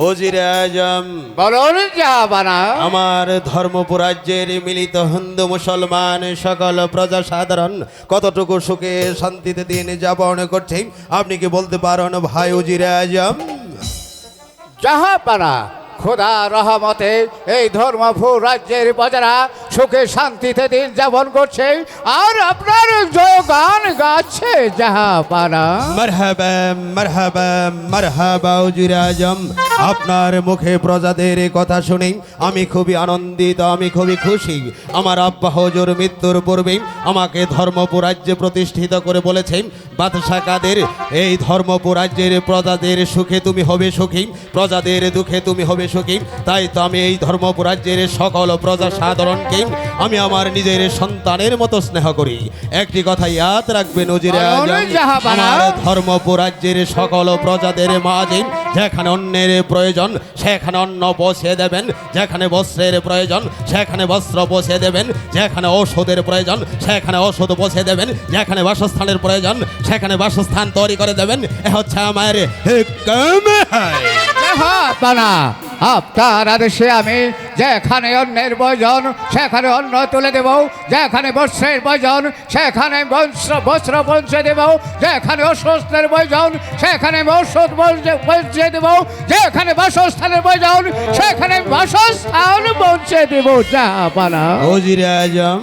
ওজিরে আজম, বলুন জাহাপানা। আমার ধর্মপুর রাজ্যের মিলিত হিন্দু মুসলমান সকল প্রজা সাধারণ কতটুকু সুখে শান্তিতে দিন যাপন করছে আপনি কি বলতে পারেন ভাই ওজিরে আজম? জাহাপানা, খোদা রহমতে এই ধর্মপুর রাজ্যের প্রজারা সুখে শান্তিতে দিন যাপন করছে আর আপনার জয়গান গাচ্ছে জাহাপানা। মারহাবা মারহাবা মারহাবা ওজিরে আজম, আপনার মুখে প্রজাদের কথা শুনে আমি খুবই আনন্দিত, আমি খুবই খুশি। আমার আব্বা হুজুর মৃত্যুর পূর্বে আমাকে ধর্মপুর রাজ্যে প্রতিষ্ঠিত করে বলেছেন, বাদশা কাদের এই ধর্মপুর রাজ্যের প্রজাদের সুখে তুমি হবে সুখী, প্রজাদের দুঃখে তুমি হবে সুখী। তাই তো আমি এই ধর্মপুর রাজ্যের সকল প্রজা সাধারণকে আমি আমার নিজের সন্তানের মতো স্নেহ করি। একটি কথা ইয়াদ রাখবেন ওজিরে আজম, আমার ধর্মপুর রাজ্যের সকল প্রজাদের মাঝে যেখানে অন্যের প্রয়োজন সেখানে অন্ন বসিয়ে দেবেন, যেখানে বস্ত্রের প্রয়োজন সেখানে বস্ত্র বসিয়ে দেবেন, যেখানে ঔষধের প্রয়োজন সেখানে ঔষধ বসিয়ে দেবেন, যেখানে বাসস্থানের প্রয়োজন সেখানে বাসস্থান তৈরি করে দেবেন। এ হচ্ছে আমার হুকুম। জাহাপানা, আপনার আদেশে আমি যেখানে অন্যের প্রয়োজন সেখানে অন্ন তুলে দেব, যেখানে বস্ত্রের প্রয়োজন সেখানে বস্ত্র পৌঁছে দেব, যেখানে অসুস্থের প্রয়োজন সেখানে ঔষধ পৌঁছে দেব, যেখানে বাসস্থানের প্রয়োজন সেখানে বাসস্থান পৌঁছে দেব জাহাপানা। ওজিরে আজম,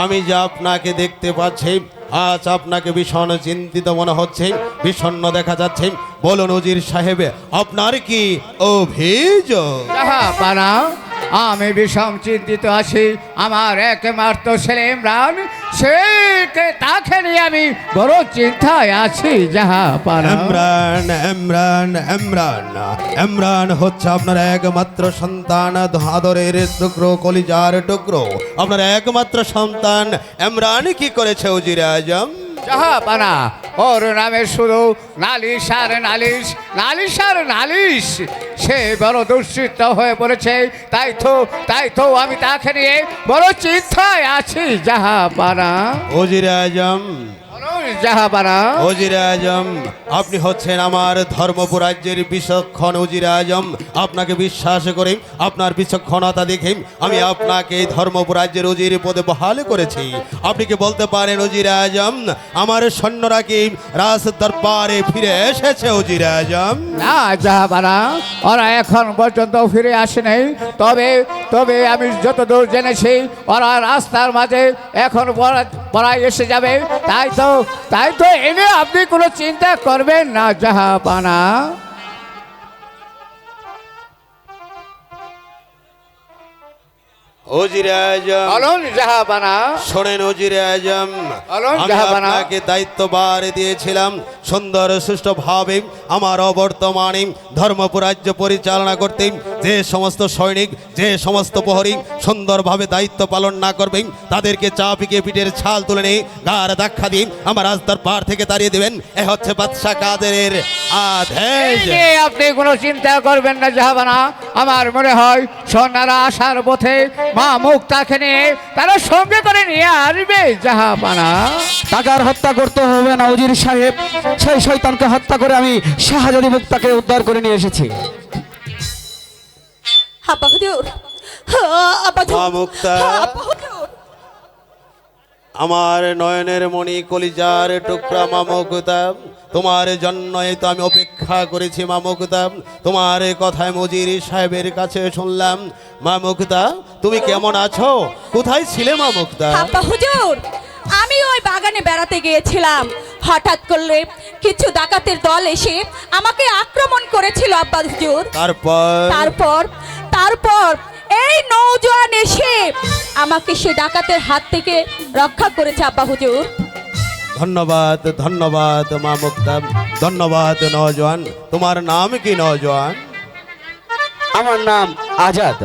আমি যা আপনাকে দেখতে পাচ্ছি আজ আপনাকে ভীষণ চিন্তিত মনে হচ্ছে, বিষণ্ণ দেখা যাচ্ছে। বলুন ওজির সাহেব, আপনার কি অভিযোগ? জাহাপানা, আমি ভীষণ চিন্তিত আছি। আমার একমাত্র ছেলে ইমরান, তাকে নিয়ে আমি বড় চিন্তায় আছি জাহাপানা। ইমরান ইমরান ইমরান ইমরান হচ্ছে আপনার একমাত্র সন্তান, আদরের টুকরো, কলিজার টুকরো, আপনার একমাত্র সন্তান। ইমরান কি করেছে ওজিরে আজম? জাহাপানা, ওর নামে শুধু নালিশ আর নালিশ, নালিশ আর নালিশ। সে বড় দুশ্চিন্ত হয়ে পড়েছে, তাই তো আমি তাকে নিয়ে বড় চিন্তায় আছি জাহাপানা। ওজিরে আজম, জাহাপানা, ওজিরে আজম, আপনি হচ্ছেন আমার ধর্মপুর রাজ্যের বিচক্ষণ ওজিরে আজম। আপনাকে বিশ্বাস করে আপনার বিচক্ষণতা দেখে আমি আপনাকে এই ধর্মপুর রাজ্যের ওজির পদে বহাল করেছি। আপনি কি বলতে পারেন ওজিরে আজম আমার সৈন্যরা কি রাজ দরবারে ফিরে এসেছে ওজিরে আজম? না জাহাপানা, ওরা এখন পর্যন্ত ফিরে আসেনি। তবে আমি যতদূর জেনেছি ওরা রাস্তার মাঝে এখন পড়ায় এসে যাবে। তাই তো এনে আপনি কোনো চিন্তা করবেন না জাহাপানা। ওজিরে আজম, বলুন জাহাপানা। শোনেন ওজিরে আজম, বলুন আমি জাহাপানা। আপনাকে দায়িত্বভার দিয়েছিলাম সুন্দর সুষ্ঠুভাবে আমার অবর্তমানে ধর্মপুর রাজ্য পরিচালনা করতে। যে সমস্ত সৈনিক, যে সমস্ত প্রহরী সুন্দরভাবে দায়িত্ব পালন না করবেন তাদেরকে চাপিকে পিঠের ছাল তুলে নিয়ে গার ধাক্কা দিয়ে আমার রাজদরবার থেকে তাড়িয়ে দেবেন। এ হচ্ছে বাদশা কাদের আদেশ। আপনি কোনো চিন্তা করবেন না জাহাপানা। আমার মনে হয় সৈন্যরা আসার পথে মা মুক্তাকে নিয়ে তারা সঙ্গে করে নিয়ে আসবে জাহাপানা। তাকে আর হত্যা করতে হবে না উজির সাহেব, সেই শয়তানকে হত্যা করে আমি শাহজাদি মুক্তাকে উদ্ধার করে নিয়ে এসেছি। আব্বা হুজুর, আব্বা মা মুক্তা, আমার নয়নের মণি, কলিজার টুকরা মা মুক্তা, তোমার জন্যই তো আমি অপেক্ষা করেছি মা মুক্তা। তোমার কথায় মজির সাহেবের কাছে শুনলাম। মা মুক্তা, তুমি কেমন আছো? কোথায় ছিলে মা মুক্তা? আব্বা হুজুর, আমি ওই বাগানে বেড়াতে গিয়েছিলাম। হঠাৎ করলে কিছু ডাকাতের দল এসে আমাকে আক্রমণ করেছিল আব্বা হুজুর। তারপর এই নওজোয়ান এসে আমাকে সে ডাকাতের হাত থেকে রক্ষা করেছে আব্বা হুজুর। ধন্যবাদ ধন্যবাদ মা মুক্তা, ধন্যবাদ নওজোয়ান। তোমার নাম কি নওজোয়ান? আমার নাম আজাদ।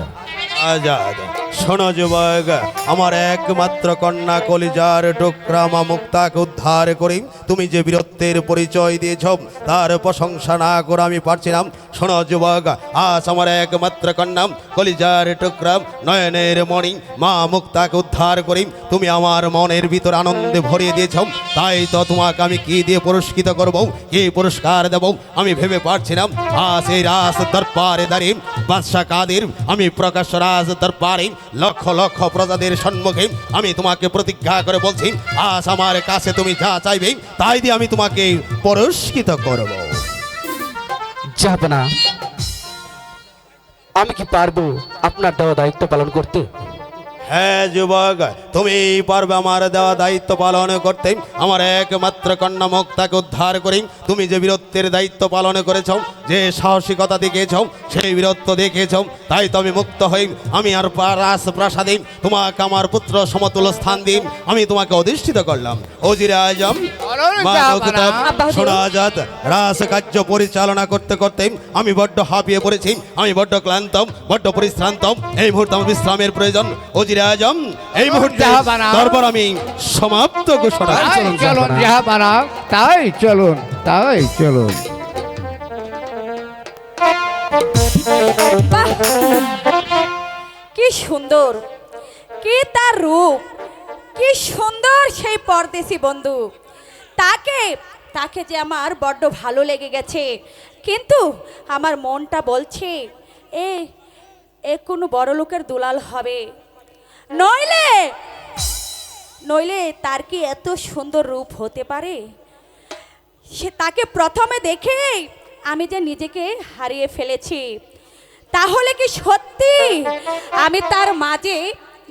আজাদ, শোনো যুবক, আমার একমাত্র কন্যা কলিজার টুকরা মা মুক্তাকে উদ্ধার করি তুমি যে বীরত্বের পরিচয় দিয়েছ তার প্রশংসা না করে আমি পারছিলাম। শোনো যুবক, আজ আমার একমাত্র কন্যা কলিজার টুকরা নয়নের মণি মা মুক্তাকে উদ্ধার করি তুমি আমার মনের ভিতর আনন্দে ভরিয়ে দিয়েছ। তাই তো তোমাকে আমি কি দিয়ে পুরস্কৃত করব, কি পুরস্কার দেব আমি ভেবে পারছি না। আজ এই রাজ দরবারে দাঁড়িয়ে বাদশাহ কাদের আমি প্রকাশ্য রাজ দরবারে লক্ষ লক্ষ প্রজাদের সম্মুখে আমি তোমাকে প্রতিজ্ঞা করে বলছি, আজ আমার কাছে তুমি যা চাইবে তাই দিয়ে আমি তোমাকে পুরস্কৃত করব। যাবে না, আমি কি পারবো আপনার দেওয়া দায়িত্ব পালন করতে? হ্যাঁ যুবক, তুমি পারবে আমার দেওয়া দায়িত্ব পালন করতে। আমার একমাত্র কন্যা মুক্তাকে উদ্ধার করি তুমি যে বীরত্বের দায়িত্ব পালন করেছ, যে সাহসিকতা দেখিয়েছ, সেই বীরত্ব দেখিয়েছ, তাই তো আমি মুক্ত হই। আমি আর রাজপ্রাসাদে তোমাকে আমার পুত্র সমতুল্য স্থান দিই আমি তোমাকে অধিষ্ঠিত করলাম। ওজিরে আজম মা মুক্তা, শোনা যাত, রাজকার্য পরিচালনা করতে করতে আমি বড্ড হাঁপিয়ে পড়েছি, আমি বড্ড ক্লান্ত, বড্ড পরিশ্রান্ত। এই মুহূর্তে আমার বিশ্রামের প্রয়োজন। ওজিরে আজম এই মুহূর্তে তারপর আমি সমাপ্ত ঘোষণা। তাই চলুন জাহাপানা, তাই চলুন, তাই চলুন। বাহ! কি সুন্দর, কি তার রূপ, কি সুন্দর সেই পরদেশি বন্ধু। তাকে তাকে যে আমার বড্ড ভালো লেগে গেছে, কিন্তু আমার মনটা বলছে এ কোনো বড় লোকের দুলাল হবে, নইলে নইলে তার কি এত সুন্দর রূপ হতে পারে? সে তাকে প্রথমে দেখে আমি যে নিজেকে হারিয়ে ফেলেছি, তাহলে কি সত্যি আমি তার মাঝে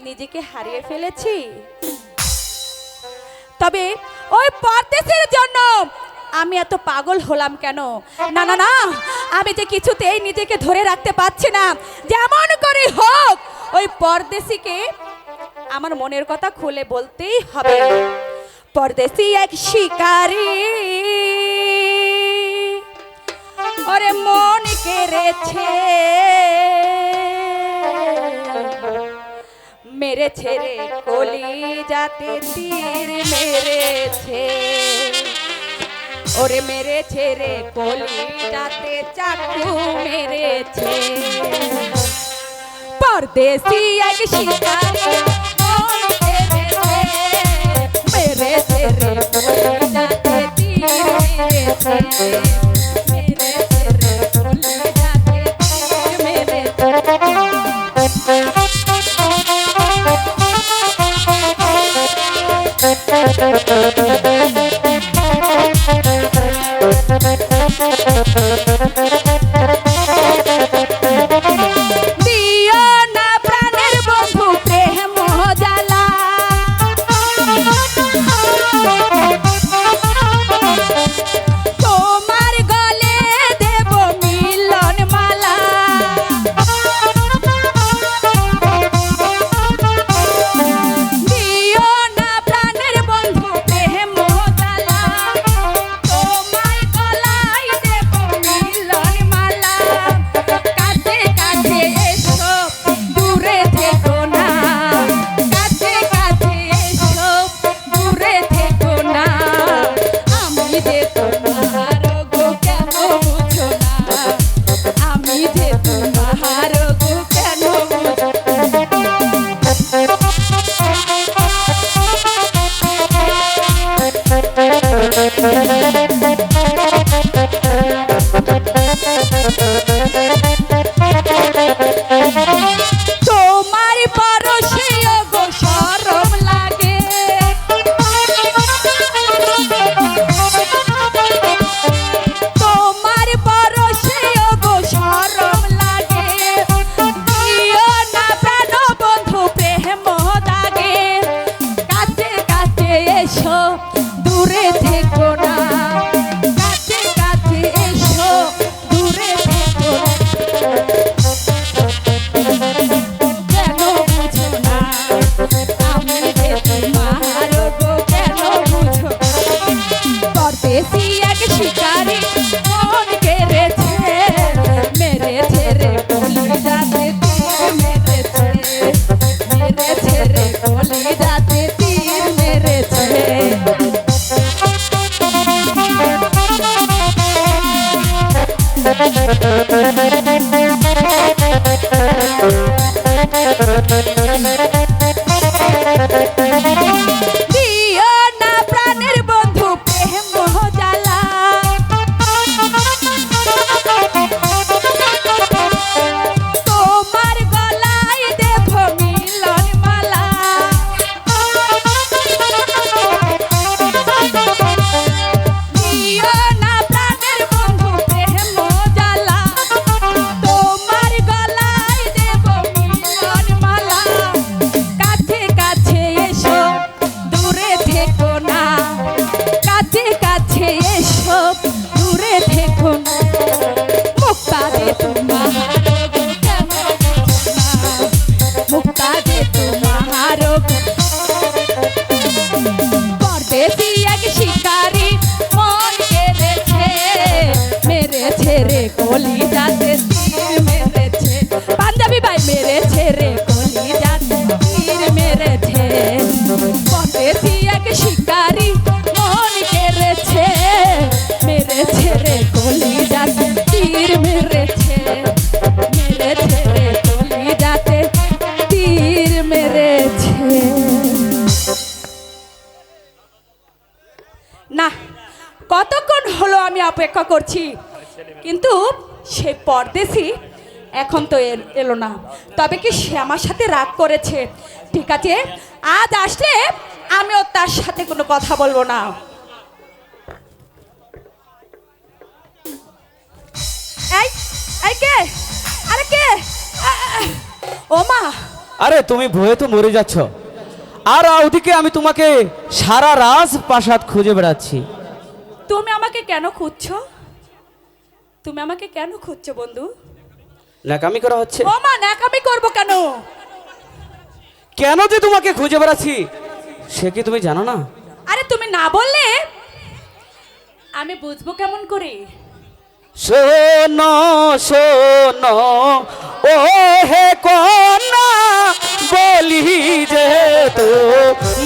নিজেকে হারিয়ে ফেলেছি? তবে ওই পরদেশের জন্য আমি এত পাগল হলাম কেন? না না না, আমি যে কিছুতেই নিজেকে ধরে রাখতে পারছি না। যেমন করে হোক ওই পরদেশিকে আমার মনের কথা খুলে বলতেই হবে। পরদেশি এক শিকারী ওরে মন কেড়েছে, মেরেছে রে কলিজাতে তীর মেরেছে, ওরে মেরেছে রে কলিজাতে চাকু মেরেছে। পরদেশি এক শিকারী মন কেড়েছে, মেরেছে রে কলিজাতে তীর মেরেছে, মেরেছে রে কলিজাতে তীর মেরেছে। দিও না প্রাণের বন্ধু প্রেম জ্বালা, তোমার গলে দেব মিলন মালা। দিও না প্রাণের বন্ধু প্রেম জ্বালা, তোমার গলায় দেব মিলন মালা। কাছে কাছে এসো দূরে থেকো না, কাছে কাছে এসো দূরে থেকো না। আমি যে তোমার গো কেন বুঝো না, আমি যে তোমার গো কেন বুঝো তোমার পরশে গো শরম লাগে, তোমার পরশে গো শরম লাগে। দিও না প্রাণ বন্ধু প্রেম দাগে, কাছে কাছে এসো দূরে থেকো না, কাছে কাছে এসো দূরে থেকো না। কেন বুঝো না, আমি যে তোমার গো কেন বুঝো না। পরদেশি এক শিকারী মন কেড়েছে, মেরেছে রে কলিজাতে তীর মেরেছে, মেরেছে রে কলিজাতে তীর মেরেছে। Thank you. দিও না প্রাণের বন্ধু প্রেম জ্বালা, তোমার গলায় দেব মিলন মালা। দিও না প্রাণের বন্ধু প্রেম জ্বালা, তোমার গলায় দেব মিলন মালা। কাছে কাছে এসো দূরে থেকো না, কাছে কাছে এসো দূরে থেকো না। মুক্তা দে তোমার মুক্তা দে তোমার পরদেশি এক শিকারি মন কেড়েছে, মেরেছে রে কলি যাতে তীর মেরেছে। পাঞ্জাবি ভাই মেরেছে রে কলি যাতে তীর মেরেছে। পরদেশি এক শিকারি মন কেড়েছে, মেরেছে রে কলি যাতে তীর মেরেছে। মেরেছে রে কলি যাতে তীর মেরেছে। না, কতক্ষণ হলো আমি অপেক্ষা করছি, কিন্তু সে পরদেশি এখন তো এলো না। তবে কি সে আমার সাথে রাগ করেছে? ঠিক আছে, আজ আসলে আমিও তার সাথে কোনো কথা বলবো না। এই এই কে? আরে কে? ও মা! আরে তুমি ভয়ে তো মরে যাচ্ছ, আর ওদিকে আমি তোমাকে সারা রাজপ্রাসাদ খুঁজে বেড়াচ্ছি। তুমি আমাকে কেন খুঁজছো? তুমি আমাকে কেন খুঁজছো বন্ধু? ন্যাকামি করা হচ্ছে। ও মা, ন্যাকামি করবো কেন? কেন যে তোমাকে খুঁজে বেড়াচ্ছি সে কি তুমি জানো না? আরে তুমি না বললে আমি বুঝবো কেমন করে? শোনো শোনো ও হে কন্যা, বলি যে তো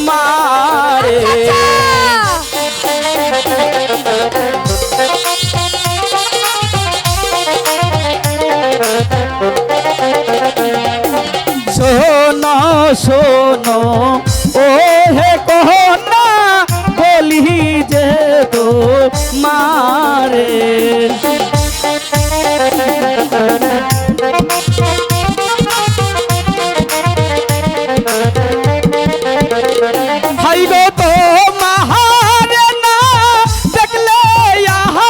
মারে। শোনো শোনো ও হে কন্যা, বলি যে তো মারে। হাই গো তো মাহারে না দেখলে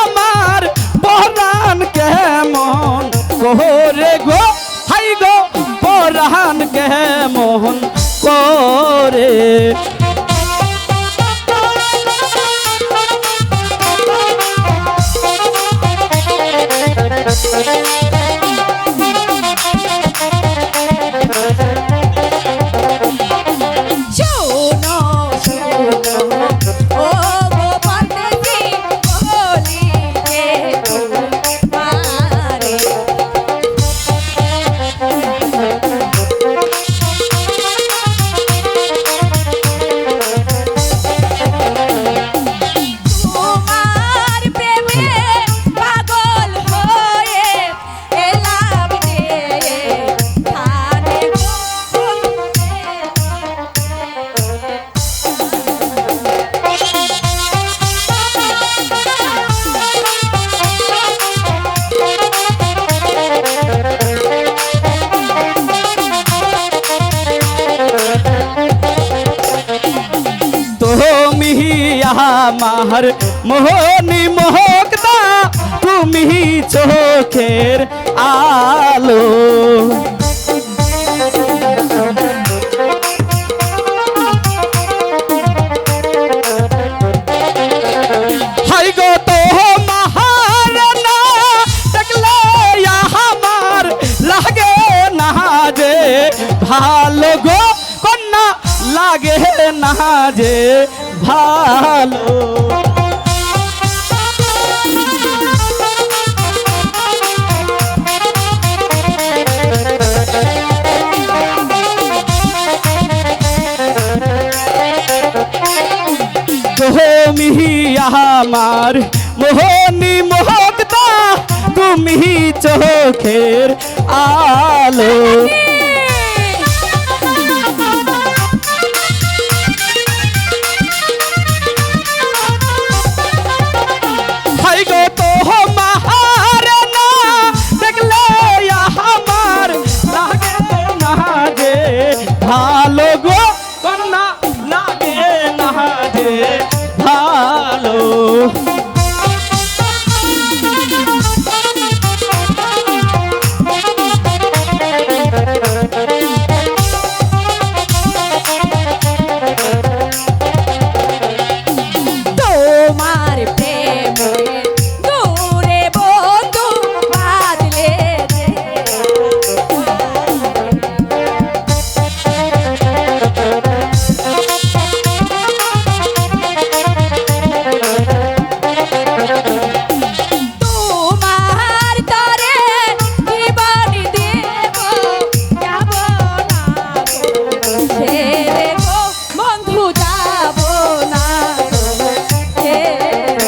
আমার পরাণ কেমন করে গো। হাই গো পরাণ কেমন করে। শোনো শোনো ও গো পরদেশি, বলি যে তোমারে। তোমার প্রেমে পাগল হয়ে এলাম রে ধানে তুমি আমার মোহনী মোহকদা, তুমি চোখের আলো। হাই গো তো মহারানা দেখলে আমার লাগে না যে ভালো গো কন্যা, লাগে না যে ভালো। তুমি আমার মোহনী মোহকদা, তুমি চোখের আলো। হাই গো তো মাহার না দেখলে আমার লাগে না যে ভালো গো কন্যা, লাগে না যে ভালো। তোমার প্রেমে দূরে বন্ধু বাঁধলে যে তোমার তরে জীবন দেব, যাব না গো ছেড়ে গো বন্ধু, যাব না গো ছেড়ে।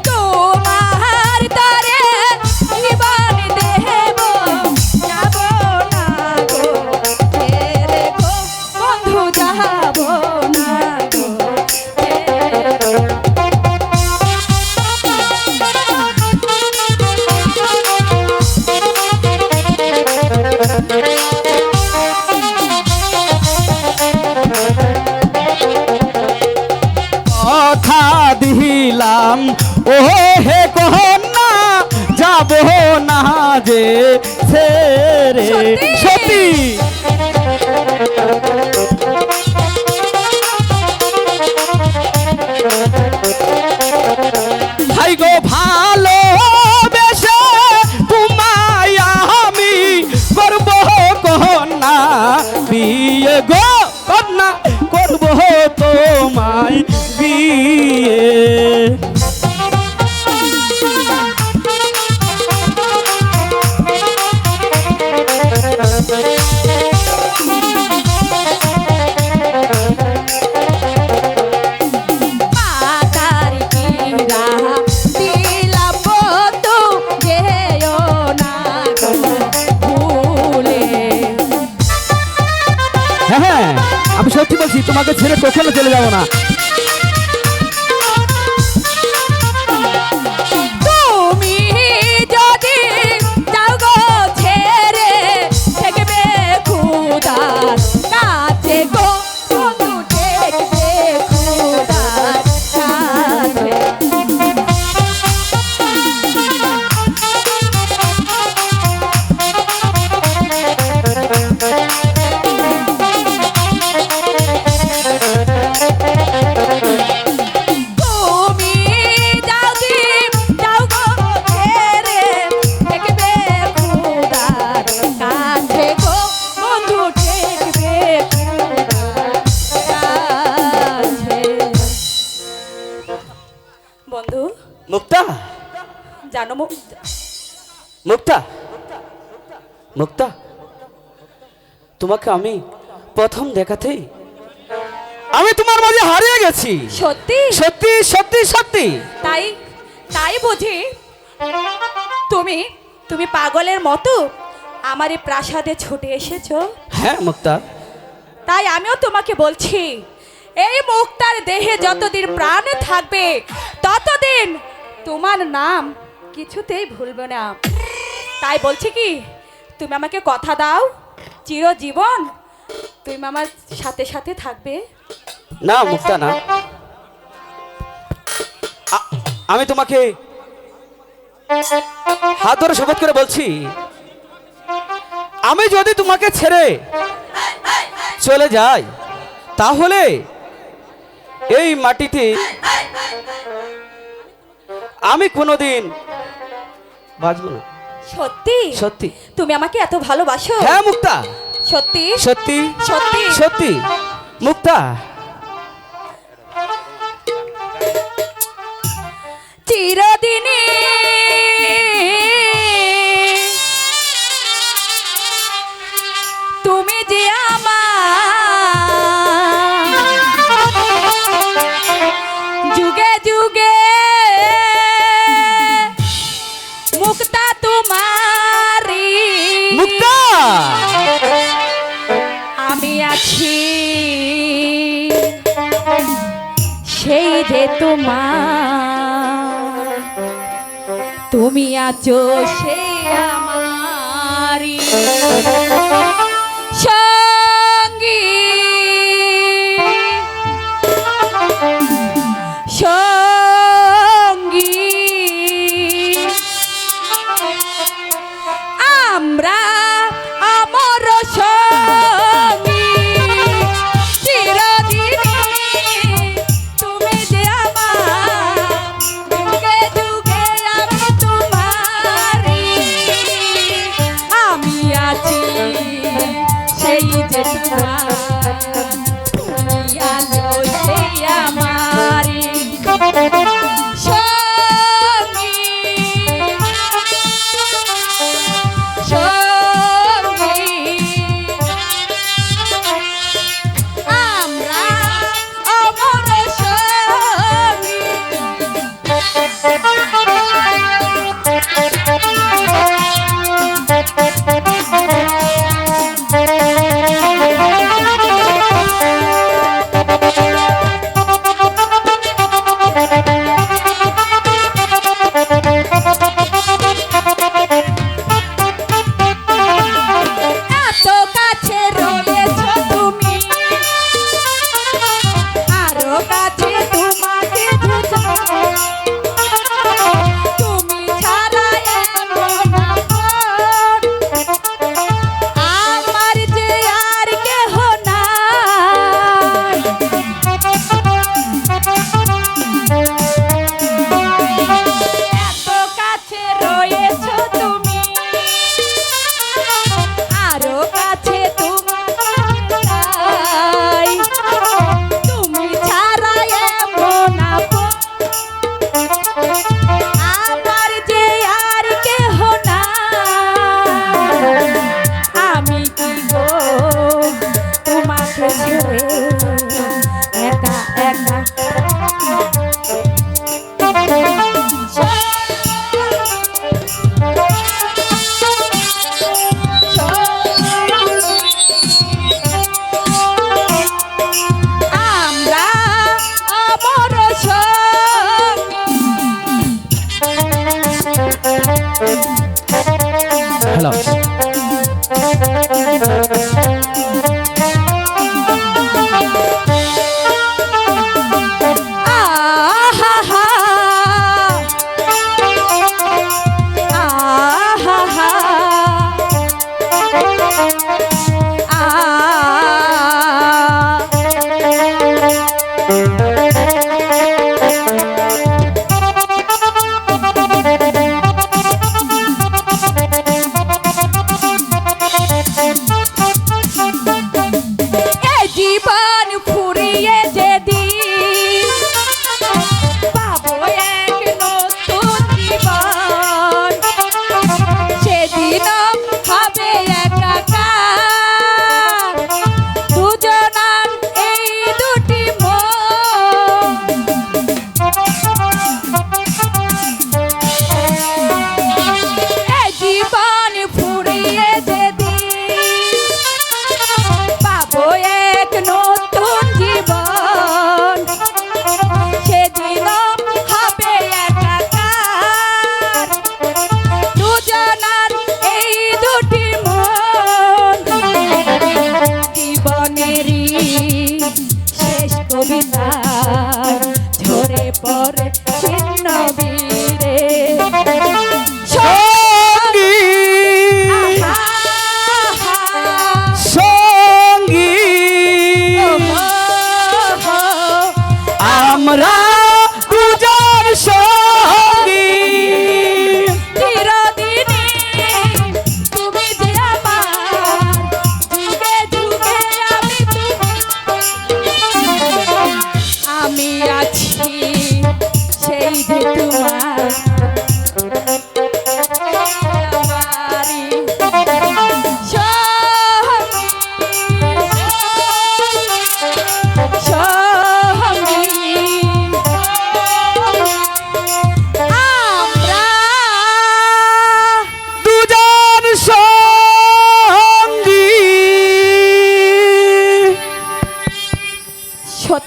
তোমার তরে জীবন দেব, যাব না গো ছেড়ে গো বন্ধু, যাব না গো ছেড়ে। কথা দিলাম ও হে কন্যা, যাব না যে ছেড়ে। সত্যি? সত্যি ভাই গো ভালো বেশে তোমায় আমি করব কন্যা বিয়ে গো কন্যা, করব তোমায় বিয়ে। পাতার কিরা দিলাম বন্ধু, যেও না গো ভুলে। হ্যাঁ হ্যাঁ, আমি সত্যি বলছি, তোমাকে ছেড়ে কখনো চলে যাব না। তুমি যদি যাও গো ছেড়ে, দেখবে খুদার কাছে গো বন্ধু, দেখবে খুদার কাছে। তুমি যদি যাও গো ছেড়ে, দেখবে খুদার কাছে গো বন্ধু, দেখবে খুদার কাছে। বন্ধু মুক্তা, জানো মুক্তা, মুক্তা, তোমাকে আমি প্রথম দেখাতেই আমি তোমার মাঝে হারিয়ে গেছি। সত্যি সত্যি সত্যি সত্যি। তাই তাই বুঝি তুমি তুমি পাগলের মতো আমার এই প্রাসাদে ছুটে এসেছো? হ্যাঁ মুক্তা, তাই আমিও তোমাকে বলছি, এই মুক্তার দেহে যতদিন প্রাণ থাকবে ততদিন তোমার নাম কিছুতেই ভুলবে না। তাই বলছি কি, তুমি আমাকে কথা দাও, চিরজীবন তুমি আমার সাথে সাথে থাকবে। না মুক্তা না, আমি তোমাকে হাত ধরে শপথ করে বলছি, আমি যদি তোমাকে ছেড়ে চলে যাই তাহলে এই মাটিতে আমি কোনোদিন বাঁচব না। সত্যি সত্যি। তুমি আমাকে এত ভালোবাসো? হ্যাঁ মুক্তা, সত্যি সত্যি সত্যি সত্যি। মুক্তা, চিরদিনে তুমি যে আমার যুগে যুগে মুক্তা তোমারি মুক্তা আমি আছি সেই যে তোমার তুমি আছো সেই আমারি সঙ্গী সঙ্গী আমরা অমর সঙ্গী চিরদিনই তুমি যে আমার যুগে যুগে আমি তোমারি আমি আছি সেই যে তোমার তুমি আছো সেই আমারি সঙ্গী সঙ্গী আমরা অমর সঙ্গী এত কাছে রয়েছো তুমি আরো কাছে তোমাকে বুঝাও তুমি ছাড়া এমন আপন আমার যে আর কেহ নাই এত কাছে রয়েছো তুমি আরো কাছে তোমার তুমি ছাড়া এমন আপন আমার যে আর কেহ নাই আমি কি গো তোমাকে ছেড়ে একা একা আমরা অমর হ্যালো আহা আহা এই জীবন ফুরিয়ে যেদিন পাবো এক নতুন জীবন সেদিন হবে একাকার দুজনার এই দুটি মন এই জীবন ফুরিয়ে যেদিন পাবো এক নতুন জীবন সেদিন হবে একাকার দুজনার এই দুটি মন জীবনেরই শেষ কবিতা ঝরে পড়ে ছিন্ন বীরে সঙ্গী আহা সঙ্গী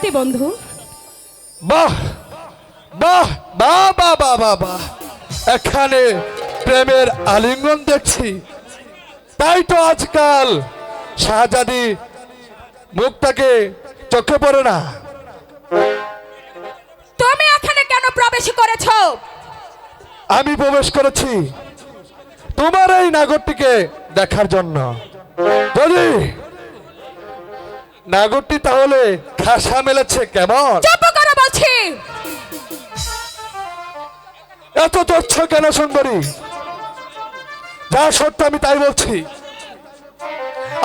সত্যি বন্ধু? বাহ বাহ বাহ বাহ বাহ বাহ বাহ, এখানে প্রেমের আলিঙ্গন দেখছি। তাই তো আজকাল শাহজাদি মুক্তাকে চোখে পড়ে না। তুমি এখানে কেন প্রবেশ করেছো? আমি প্রবেশ করেছি তোমার এই নাগরটিকে দেখার জন্য। যদি নাগরটি তাহলে খাসা মেলেছে কেমন? চুপ করো বলছি। এত তথ্য কেন সুন্দরী? যা সত্য আমি তাই বলছি।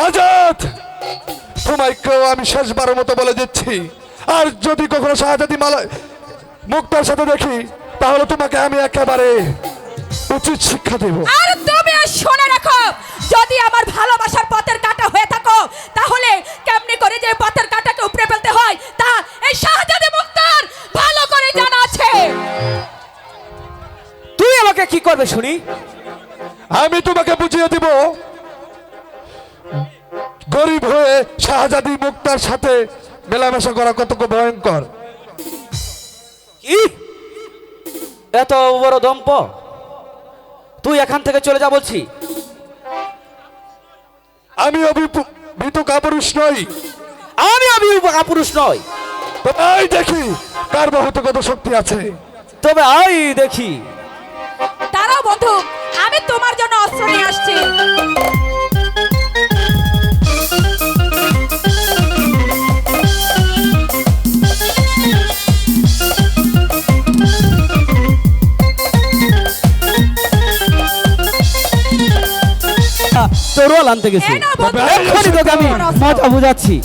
আজাদ, তোমাকেও আমি শেষবারের মতো বলে দিচ্ছি, আর যদি কখনো শাহজাদি মুক্তার সাথে দেখি তাহলে তোমাকে আমি একেবারে উচিত শিক্ষা দেব। আর তুমি শুনে রাখো, যদি আমার ভালোবাসার পথের কাঁটা হয়ে থাকো তাহলে কেমনি করে যে পথের কাঁটাকে উপড়ে ফেলতে হয় তা এই শাহজাদি মুক্তার ভালো করে জানা আছে। তুই আমাকে কি করবে শুনি? আমি তোমাকে বুঝিয়ে দিব গরিব হয়ে শাহজাদি মুক্তার সাথে মেলামেশা করা কতটা ভয়ঙ্কর। কি এত বড় দম্প? তুই এখান থেকে চলে যা বলছি। আমি ভীত কাপুরুষ নই। আমি কাপুরুষ নই। তবে এই দেখি কার বহুত কত শক্তি আছে। তবে আই দেখি। দাঁড়াও বন্ধু, আমি তোমার জন্য অস্ত্র নিয়ে আসছি। তরোয়াল আনতে গেছি। এই নাও বন্ধু, এক্ষুনি তোকে আমি তোমার অস্ত্র। মজা বুঝাচ্ছি।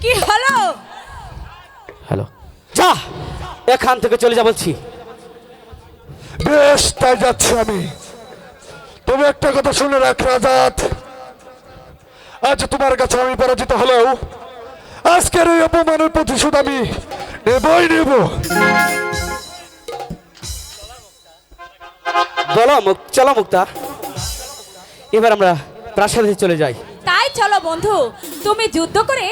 কি হলো? হ্যালো, যা এখান থেকে চলে যা বলছি। বেশ, তাই যাচ্ছি আমি। তবে একটা কথা শুনে রাখ আজাদ, আজ তোমার কাছে আমি পরাজিত হলেও আজকের এই অপমানের প্রতিশোধ আমি নেবই নেব। চলো মুক্তা, এবার আমরা প্রাসাদে চলে যাই। তাই চলো বন্ধু, তুমি যুদ্ধ করে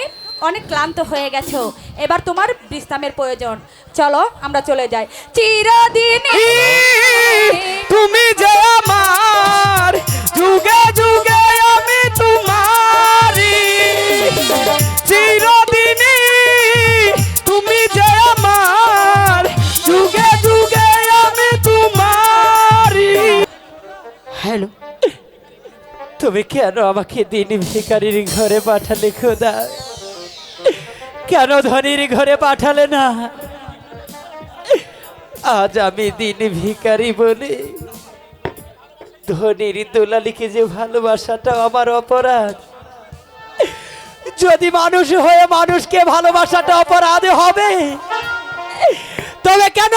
অনেক ক্লান্ত হয়ে গেছো, এবার তোমার বিশ্রামের প্রয়োজন। চলো আমরা চলে যাই। চিরদিন তুমি যে আমার, যুগে যুগে আমি তোমারি। চিরদিনই তুমি যে আমার, যুগে যুগে আমি তোমারি। হ্যালো, তুমি কেন আমাকে দিন ভিখারির ঘরে পাঠালে খোদা? কেন ধনীর ঘরে পাঠালে না? আজ আমি দিন ভিখারি বলে ধনীর দুলালিকে যে ভালোবাসাটা আমার অপরাধ। যদি মানুষ হয়ে মানুষকে ভালোবাসাটা অপরাধ হবে, তবে কেন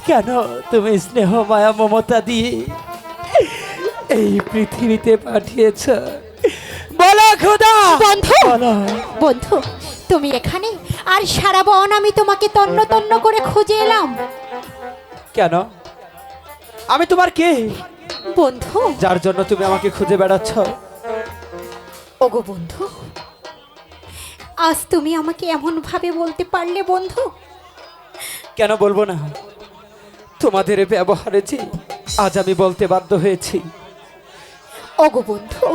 কেন তুমি স্নেহ মায়া মমতা দিয়ে এই পৃথিবীতে পাঠিয়েছ? বলো খোদা। বন্ধু বলো। বন্ধু, তুমি এখানে? আর সারা বন আমি তোমাকে তন্ন তন্ন করে খুঁজে এলাম। কেন? আমি তোমার কে, বন্ধু? যার জন্য তুমি আমাকে খুঁজে বেড়াচ্ছ? ওগো বন্ধু, আজ তুমি আমাকে এমন ভাবে বলতে পারলে বন্ধু? কেন বলবো না? তোমাদের ব্যবহারে যে আজ আমি বলতে বাধ্য হয়েছি। ওগো বন্ধু,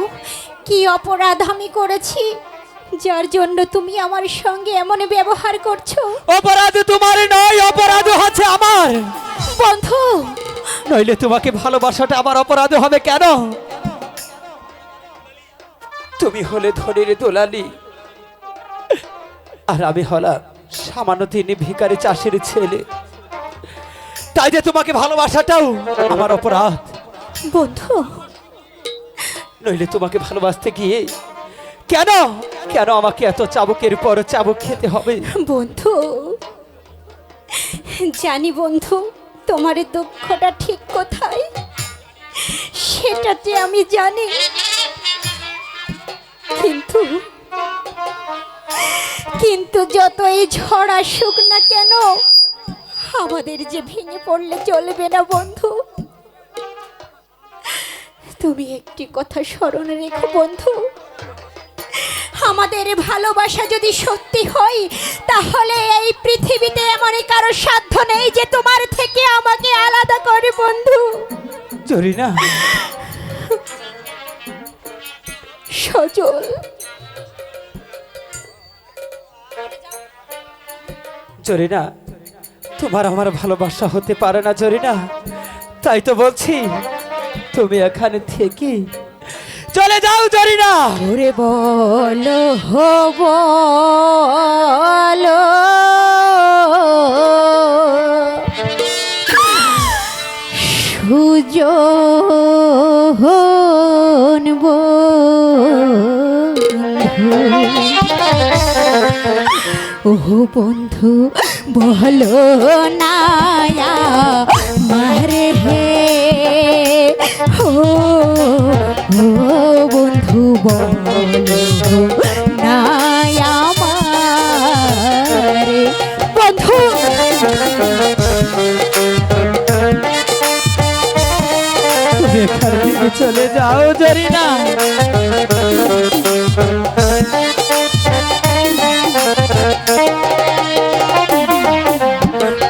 কি অপরাধ আমি করেছি যার জন্য তুমি আমার সঙ্গে এমন ব্যবহার করছো? অপরাধ তোমার নয়, অপরাধ হচ্ছে আমার। বন্ধু, নইলে তোমাকে ভালোবাসাটা আমার অপরাধ হবে কেন? তুমি হলে ধনীর দোলালি, আর আমি হলাম সামান্য তিনি ভিখারি চাষির ছেলে। তাই যে তোমাকে ভালোবাসাটাও আমার অপরাধ। বন্ধু, নইলে তোমাকে ভালোবাসতে গিয়ে কেন কেন আমাকে এত চাবুকের পর চাবুক খেতে হবে? বন্ধু, জানি বন্ধু তোমার এই দুঃখটা ঠিক কোথায় সেটাতে আমি জানি, কিন্তু কিন্তু যতই ঝড় আসুক না কেন আমাদের যে ভেঙে পড়লে চলবে না বন্ধু। তুমি একটি কথা স্মরণে রেখো বন্ধু, আমাদের ভালোবাসা যদি সত্যি হয় তাহলে এই পৃথিবীতে এমন কারো সাধ্য নেই যে তোমার থেকে আমাকে আলাদা করে বন্ধু। জরিনা, সজল, জরিনা, তোমার আমার ভালোবাসা হতে পারে না জরিনা। তাই তো বলছি তুমি এখানে থেকে চলে যাও জরিনা। ওরে বলো হো বলো, সুজন বন্ধু, ও বন্ধু বলো না মারে হে, ও বন্ধু বলো না আমারে। বন্ধু, তুমি এখান থেকে চলে যাও জরিনা।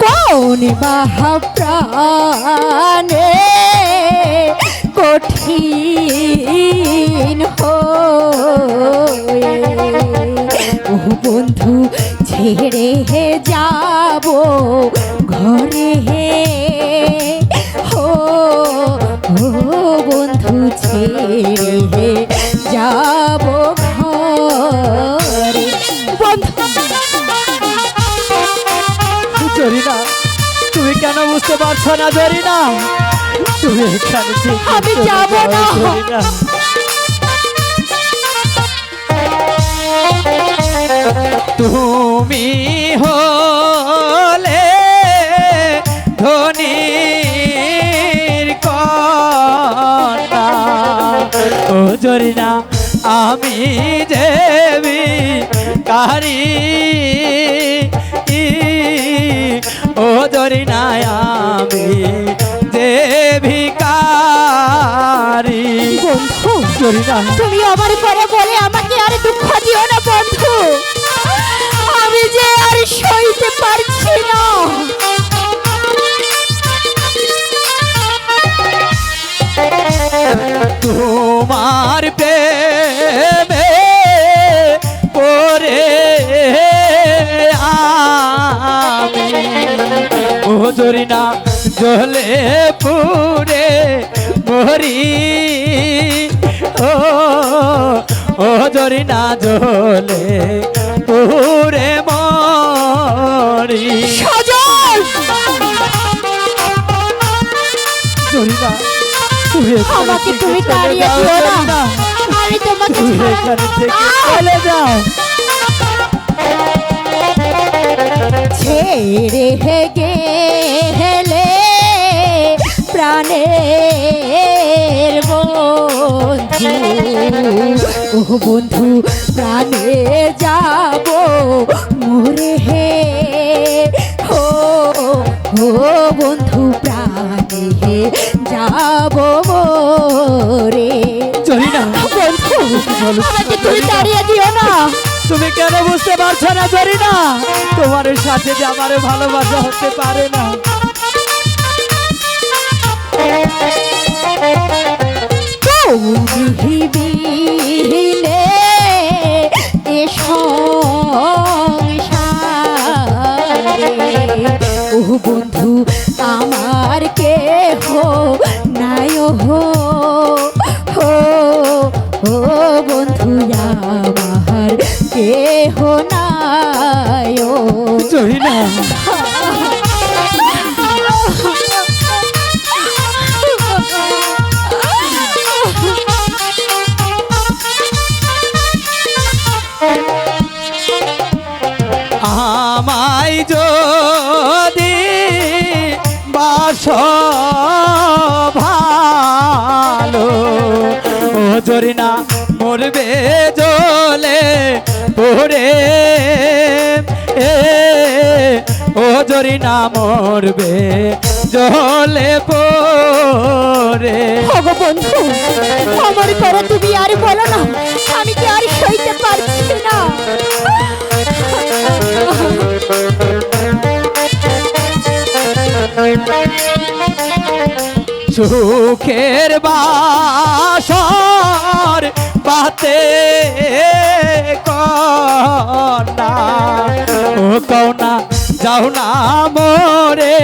কোন বাহা প্রাণে কঠিন হয়ে ও বন্ধু ছেড়ে যাব ঘরে হে, ও বন্ধু ছেড়ে যাব ঘরে। বন্ধু, জরিনা, তুমি কেন বুঝতে পারছো না জরিনা? তুমি এখানে থেকে আমি চলে যাব যাও, না। জরিনা। তুমি হলে ধনীর কন্যা ও জরিনা, আমি দেবী কারি ও জরিনা, আমি দেবী কারি। বন্ধু, জরিনা, তুমি আমার করে বলে আমাকে আর দুঃখ দিও না বন্ধু, আমি যে আর সইতে পারছি না। তোমার প্রেমে পরে আমি ও জরিনা জ্বলে পুরে মরি, ও জরিনা জ্বলে পুরে মরি। সজল, জরিনা, তুমি এখানে আমাকে থেকে তুমি চলে তাড়িয়ে যাও, দিও না, জরিনা। আমি তোমাকে তুমি ছাড়া- এখানে থেকে আহ! চলে যাও। ছেড়ে গেলে প্রাণের বন্ধু, ও বন্ধু প্রাণে যাব মোরে হে, ও বন্ধু প্রাণে যাব মোরে। জরিনা, বন্ধু, বলো, আমাকে তুমি তাড়িয়ে দিও না। তুমি কেন বুঝতে পারছো না জরিনা? তোমার সাথে যে আমার ভালোবাসা হতে পারে না। তুমি বিনে এ সংসারে ও বন্ধু আমার কেহ নাই, ও বন্ধু আমার কেহ নাই। যদি বাস ভালো ও জরিনা মরবে জলে পড়ে ও জরিনা মরবে জলে পড়ে। ওগো বন্ধু, আমার করে তুমি আর বলো না, আমি কি আর সইতে পারছি না। সুখের বাসর পাতে কনা ও কনা যাও না মোরে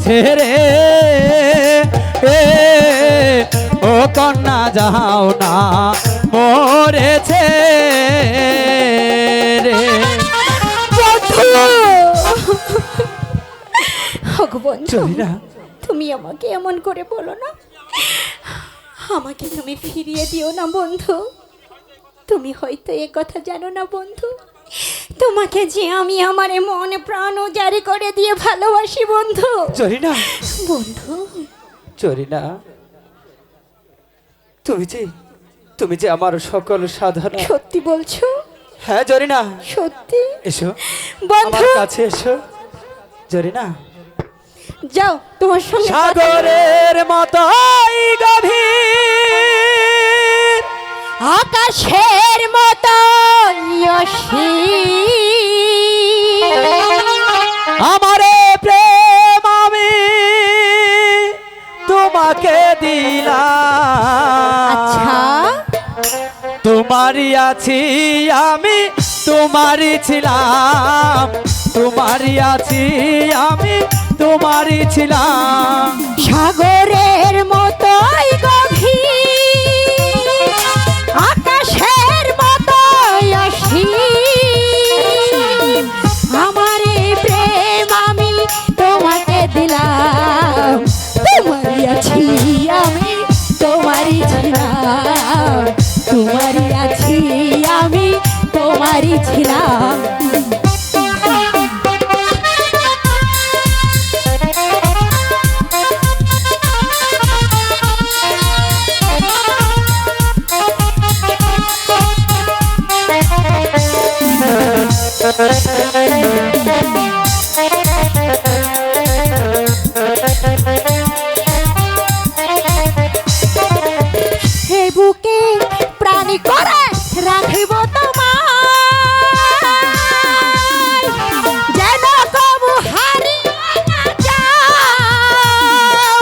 ছেড়ে ও কন্যা যাও না মোরে ছেড়ে। ওগো বন্ধু, জরিনা, তুমি আমাকে এমন করে বলো না, আমাকে তুমি ফিরিয়ে দিও না বন্ধু। তুমি হয়তো এ কথা জানো না বন্ধু, তোমাকে যে আমি আমার মনে প্রাণ জারি করে দিয়ে ভালোবাসি বন্ধু। জরিনা, বন্ধু, জরিনা, তুমি যে আমার সকল সাধনা। সত্যি বলছো? হ্যাঁ জরিনা, সত্যি? এসো বন্ধু, আমার কাছে এসো। জরিনা, যাও তোমার সঙ্গে কথা বলবো। সাগরের মতোই গভীর আকাশের মতো অসীম, আমারে প্রেম আমি তোমাকে দিলাম। আচ্ছা, তোমারই আছি আমি, তোমারই ছিলাম, তোমারই আছি আমি, তোমারই ছিলাম। সাগরের মতোই গভীর আকাশের মতোই অসীম, আমার এই প্রেম আমি তোমাকে দিলাম। তোমারই আছি আমি, তোমারই ছিলাম, তোমারই আছি আমি, তোমারই ছিলাম। হে বুকে প্রাণী করে রাখিব তোমায়, যেন কবু হারিয়ে না যাও।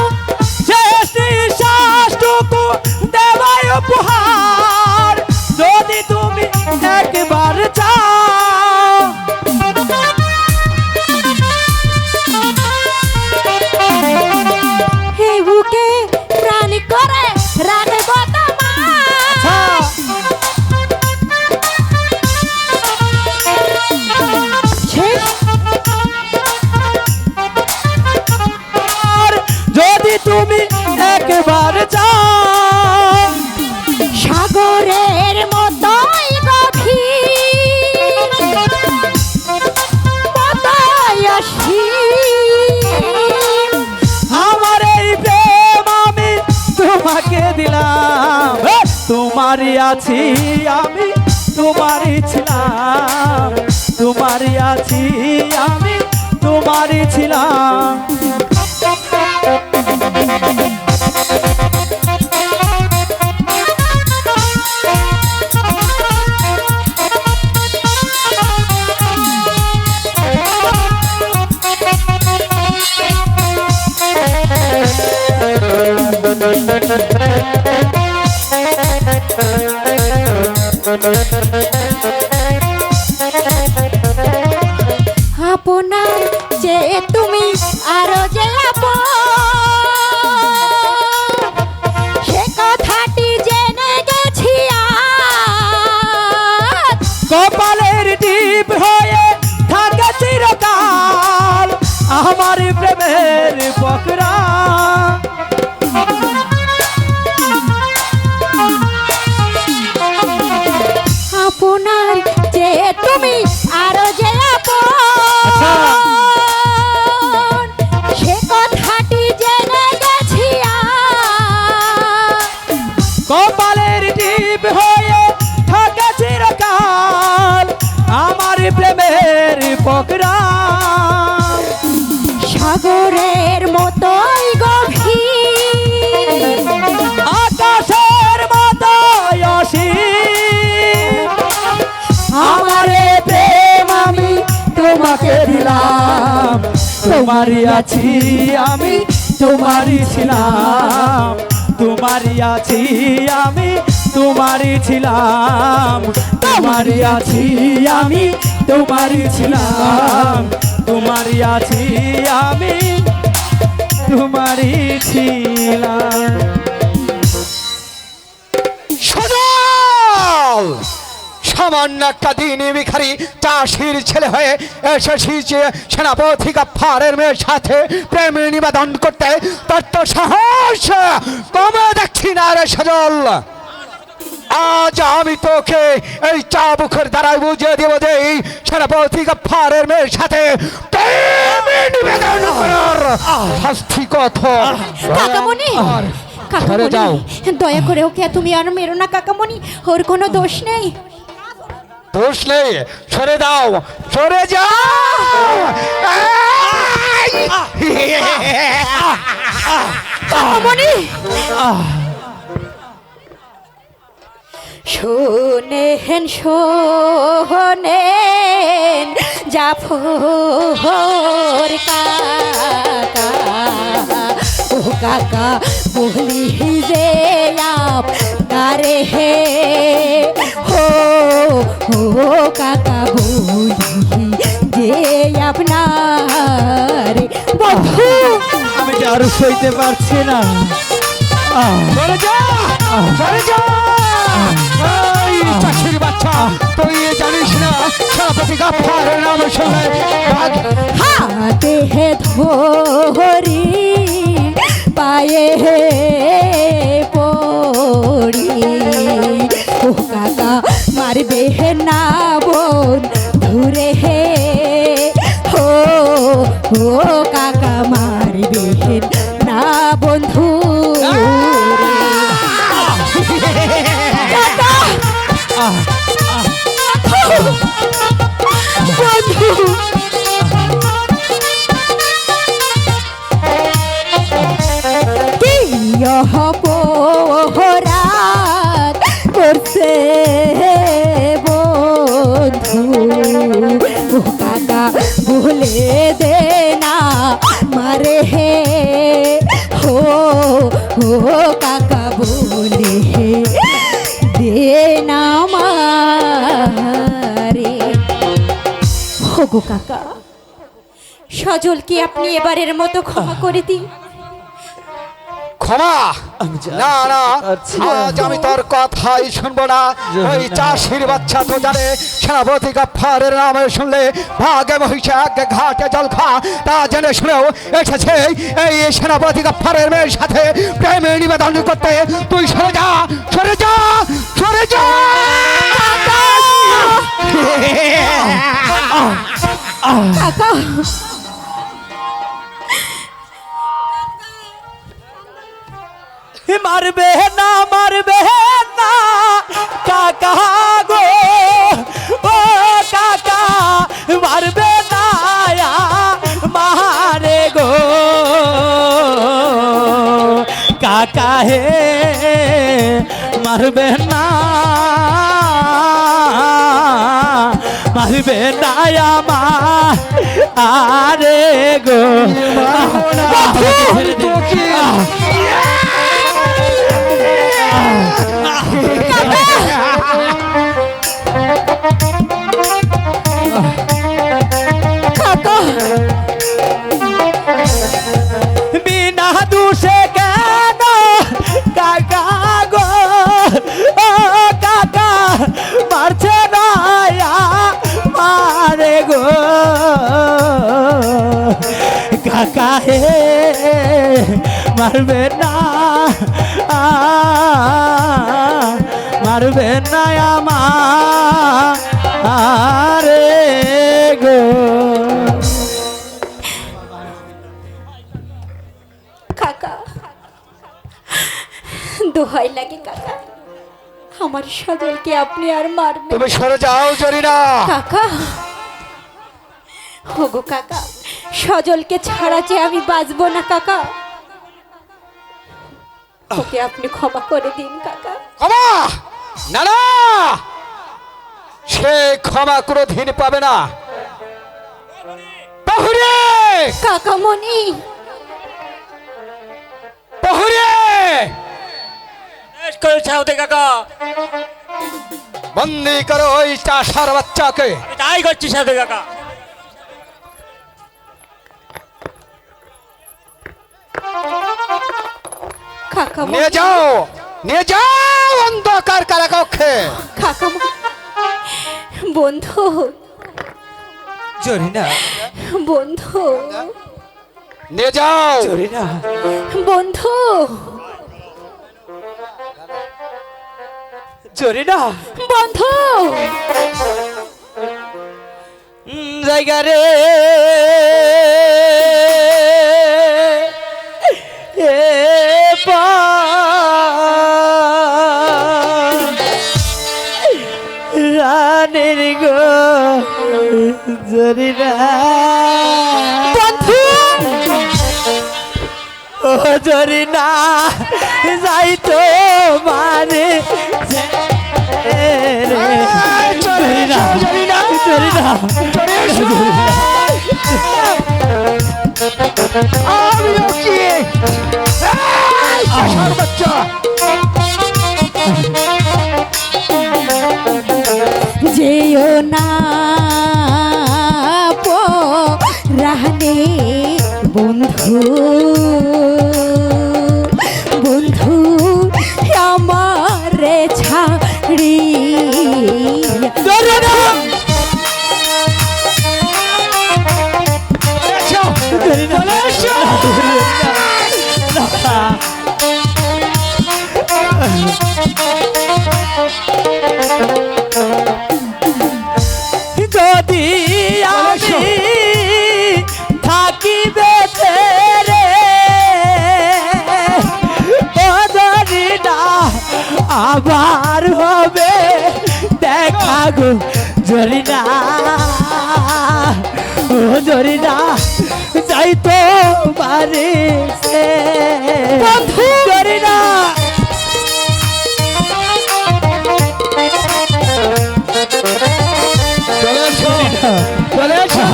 শেষ নিঃশ্বাসটুকু দেওয়াই উপহার, যদি তুমি একবার চাও। হে বুকে প্রাণী করে রাখিব তোমায়, শেষ যদি তুমি একবার চাও। সাগরের মতোই গভীর মতোই অসীম, আমার এই প্রেম আমি তোমাকে দিলাম। তোমারই আছি আমি, তোমারই ছিলাম, তোমারই আছি আমি, তোমারই ছিলাম। আপনার যে তুমি আরো যে আপন, সে কথাটি জেনে গেছি আজ। কপালের টিপ হয়ে থাকে চিরকাল আমার প্রেমের পকরা। আপন প্রোগ্রাম সাগরের মতোই গভীর আকাশের মতো অসীম আমারে প্রেম আমি তোমাকে দিলাম তোমারই আছি আমি তোমারই ছিলাম তোমারই আছি আমি তোমারই ছিলাম তোমারই আছি আমি তোমারই ছিলাম তোমারই আছি আমি তোমারই ছিলাম সজল সামান্য একটা দিন ভিখারি চাষির ছেলে হয়ে এসেছি যে সেনাপতি গাফফারের মেয়ের সাথে প্রেম নিবেদন করতে তোর তো সাহস কমে দেখছি না রে সজল আজ আমি তোকে এই চাবুকের দ্বারাই বুঝিয়ে দেবো যে এই সেনাপতি গাফফারের মেয়ের সাথে প্রেম নিবেদন করার শাস্তি কত কাকামণি সরে যাও। কাকামণি দয়া করে ওকে তুমি আর মেরো না কাকামণি ওর কোনো দোষ নেই দোষ নেই সরে দাও সরে যাও কাকামণি শোনেন শোনেন জাফর কাকা ও কাকা বলি যে আপনারে হে হো ও কাকা বলি যে আপনার বন্ধু আমি যে আর সইতে পারছি না সরে যা সরে যা এই চাষির বাচ্চা তুই জানিস না সেনাপতি গাফফারের নাম শুনে হাতে ধরি পায়ে পড়ি ও কাকা মারবে না বোন ধরে হে হো ও কাকা মারবে না বন্ধু বন্ধু অপরাধ করছে বন্ধু ও কাকা ভুলে দে না মারে হে হো ও কাকা ভুলে দে না মারে হো গো কাকা সজলকে আপনি এবারের মতো ক্ষমা করে দিন ক্ষমা না না পারছি না। আজ আমি তোর কথাই শুনবো না ওই চাষির বাচ্চা তো জানে সেনাপতি গাফফারের নামে শুনলে ভাগে মহিষে আগে ঘাটে জল খা তা জেনে শুনেও এসেছে এই সেনাপতি গাফফারের মেয়ের সাথে প্রেমে নিবেদন করতে তুই সরে যা সরে যা সরে যা কাকা মারবে না কাকা গো ও কাকা মারবে না মারে গো কাকা হে মারবে না আরে গো বিনা দুষে কেন কাকা গো ও কাকা মারছে না মারে গো কাকা হে মারবে না আমারে গো কাকা দোহাই লাগে কাকা আমার সজলকে আপনি আর মারবেন তুমি সরে যাও জরিনা কাকা ওগো কাকা, সজলকে ছাড়া যে আমি বাঁচবো না কাকা। ওকে আপনি ক্ষমা করে দিন কাকা। ক্ষমা না, না, সে ক্ষমা কোনোদিন পাবে না। প্রহরী, কাকামণি, প্রহরী, করেছে ওদের কাকা, বন্দি করো ওই চাষার বাচ্চাকে। তাই করছি সাথে কাকা। কাকামণি, নিয়ে যাও, নিয়ে যাও অন্ধকার কারাকক্ষে। কাকামণি, বন্ধু, জরিনা, বন্ধু, নিয়ে যাও। জরিনা, বন্ধু, জরিনা, বন্ধু, জায়গা রে এ রানের গো জরিনা, বন্ধু, ও জরিনা, যাই তো মানে জরিনা, জরিনা, জরিনা, আমিও কি চাষার বাচ্চা। যেও না রাহনে বন্ধু, বন্ধু আমারে ছাড়ি। যদি আমি থাকি বেঁচে রে ও জরিনা, আবার হবে দেখা গো জরিনা, ও জরিনা, যাই তো বাড়ি বন্ধু জরিনা।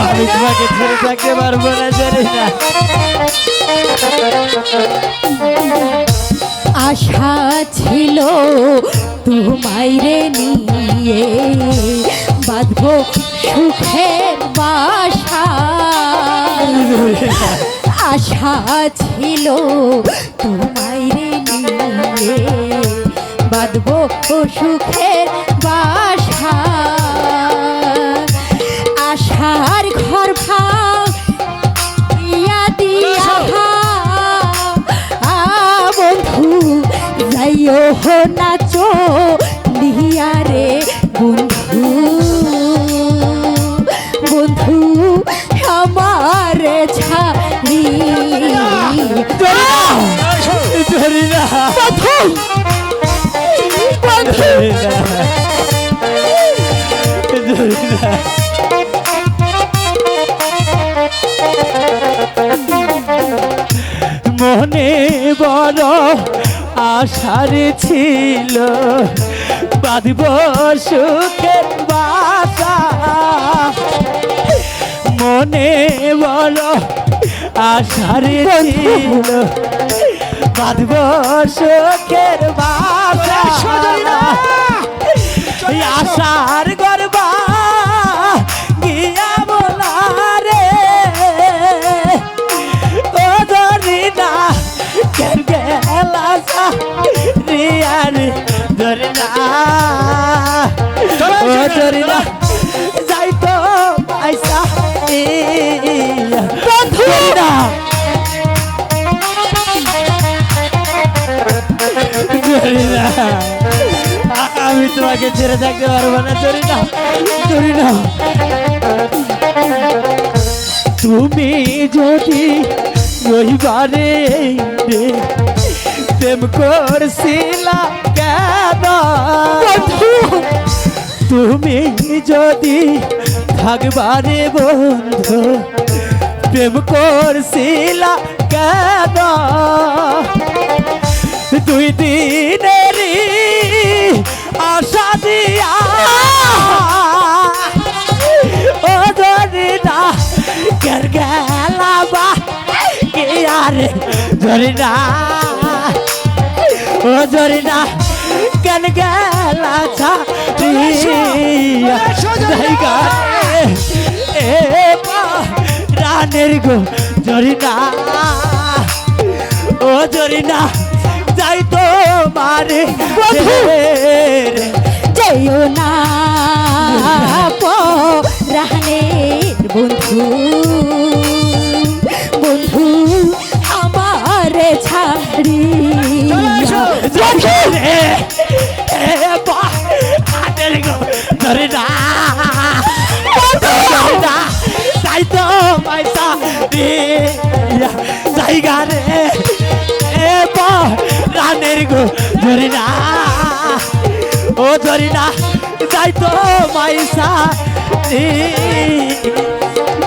আমি তোমাকে ছেড়ে থাকতে পারবো না জরিনা। আশা ছিল তোমায় নিয়ে বাঁধবো সুখের বাসা। আশা ছিল তোমায় নিয়ে বাঁধবো সুখের বাসা। আশার ঘর ভাঙিয়া দিয়া বন্ধু, যাইও নাচো লিয়া রে বন্ধু, বন্ধু আমারে ছাড়ি। জরিনা, বন্ধু, বন্ধু, জরিনা, মনে বড় আশার ছিল বাঁধব সুখের বাসা। মনে বড় আশার ছিল বাঁধব সুখের বাসা। আশার গর্বা গিয়া বলা রে ও জরিনা, কেন গেলা রিয়ার জরিনা, ও জরিনা, যাই তো পয়সা জরিনা, জরিনা, আমি তোমাকে ছেড়ে থাকতে পারবো না জরিনা, জরিনা। তুমি যদি রবিবারে প্রেম করছিলা কেন, তুমি যদি থাকবারে বন্ধু প্রেম করছিলা কেন দুই দিনেরই আশা দিয়া ও ধরি না কেন গেলা বা কে আরে ধরি না ও ধরি না কেন গেলা ছাড়িয়া জায়গা এ রানের গো ধরি না ও ধরি না যাই তো মারে যেও না রাহানের বন্ধু বন্ধু আমার ছাড়ি ধরে না তাই তো পয়সা জায়গা রে রানের গো ধরি না ও ধরি না তাই তো পয়সা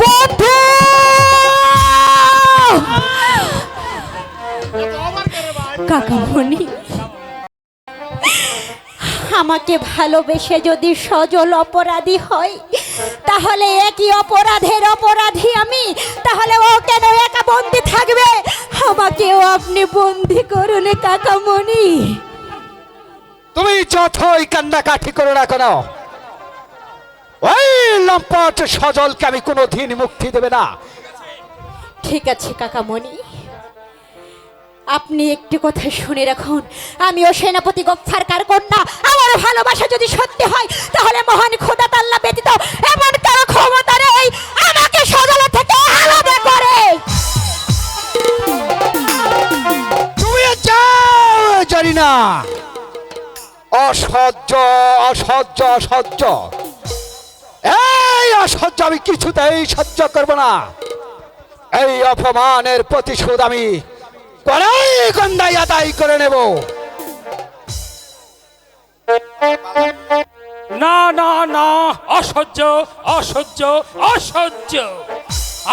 বন্ধু কাকামণি আমাকে ভালোবেসে যদি সজল অপরাধী হয় তাহলে একই অপরাধের অপরাধী আমি তাহলে ও কেন একা বন্দি থাকবে আমাকেও আপনি বন্দি করুন কাকামণি তুমি যতই কান্নাকাটি করো না কেন ওই লম্পট সজলকে আমি কোনোদিন মুক্তি দেবে না। ঠিক আছে কাকামণি আপনি একটি কথা শুনে রাখুন আমিও সেনাপতি গফফারকার কন্যা আমার ভালোবাসা যদি সত্যি হয় তাহলে মহান খোদা তাআলা ব্যতীত এমন কারো ক্ষমতা নেই আমাকে সজল থেকে আলাদা করে তুমি যাও জানি না অসহ্য অসহ্য অসহ্য এই অসহ্য আমি কিছুতেই সহ্য করব না। এই অপমানের প্রতিশোধ আমি কড়াই গন্ধায় আদায় করে নেব। না না না, অসহ্য অসহ্য অসহ্য।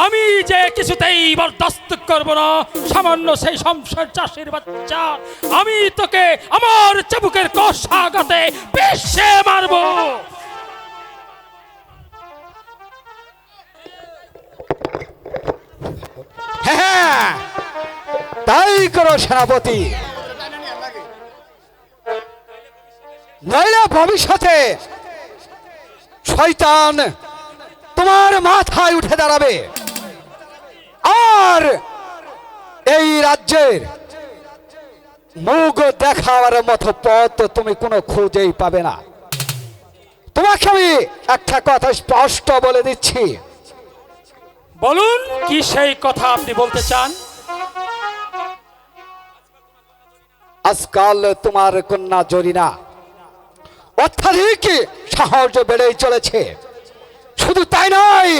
আমি যে কিছুতেই বরদাস্ত করব না সামান্য সেই সংসার চাষের বাচ্চা। আমি তোকে আমার চাবুকের কষাঘাতে পেশে মারবো। হ্যাঁ তাই করো সেনাপতি, নইলে ভবিষ্যতে শয়তান তোমার মাথায় উঠে দাঁড়াবে আর এই রাজ্যের মুখ দেখার মতো পথ তুমি কোনো খুঁজেই পাবে না। তোমাকে আমি একটা কথা স্পষ্ট বলে দিচ্ছি। বলুন কি সেই কথা আপনি বলতে চান? আজকাল তোমার কন্যা জরিনা অত্যাধিক সাহস বেড়েই চলেছে। শুধু তাই নয়,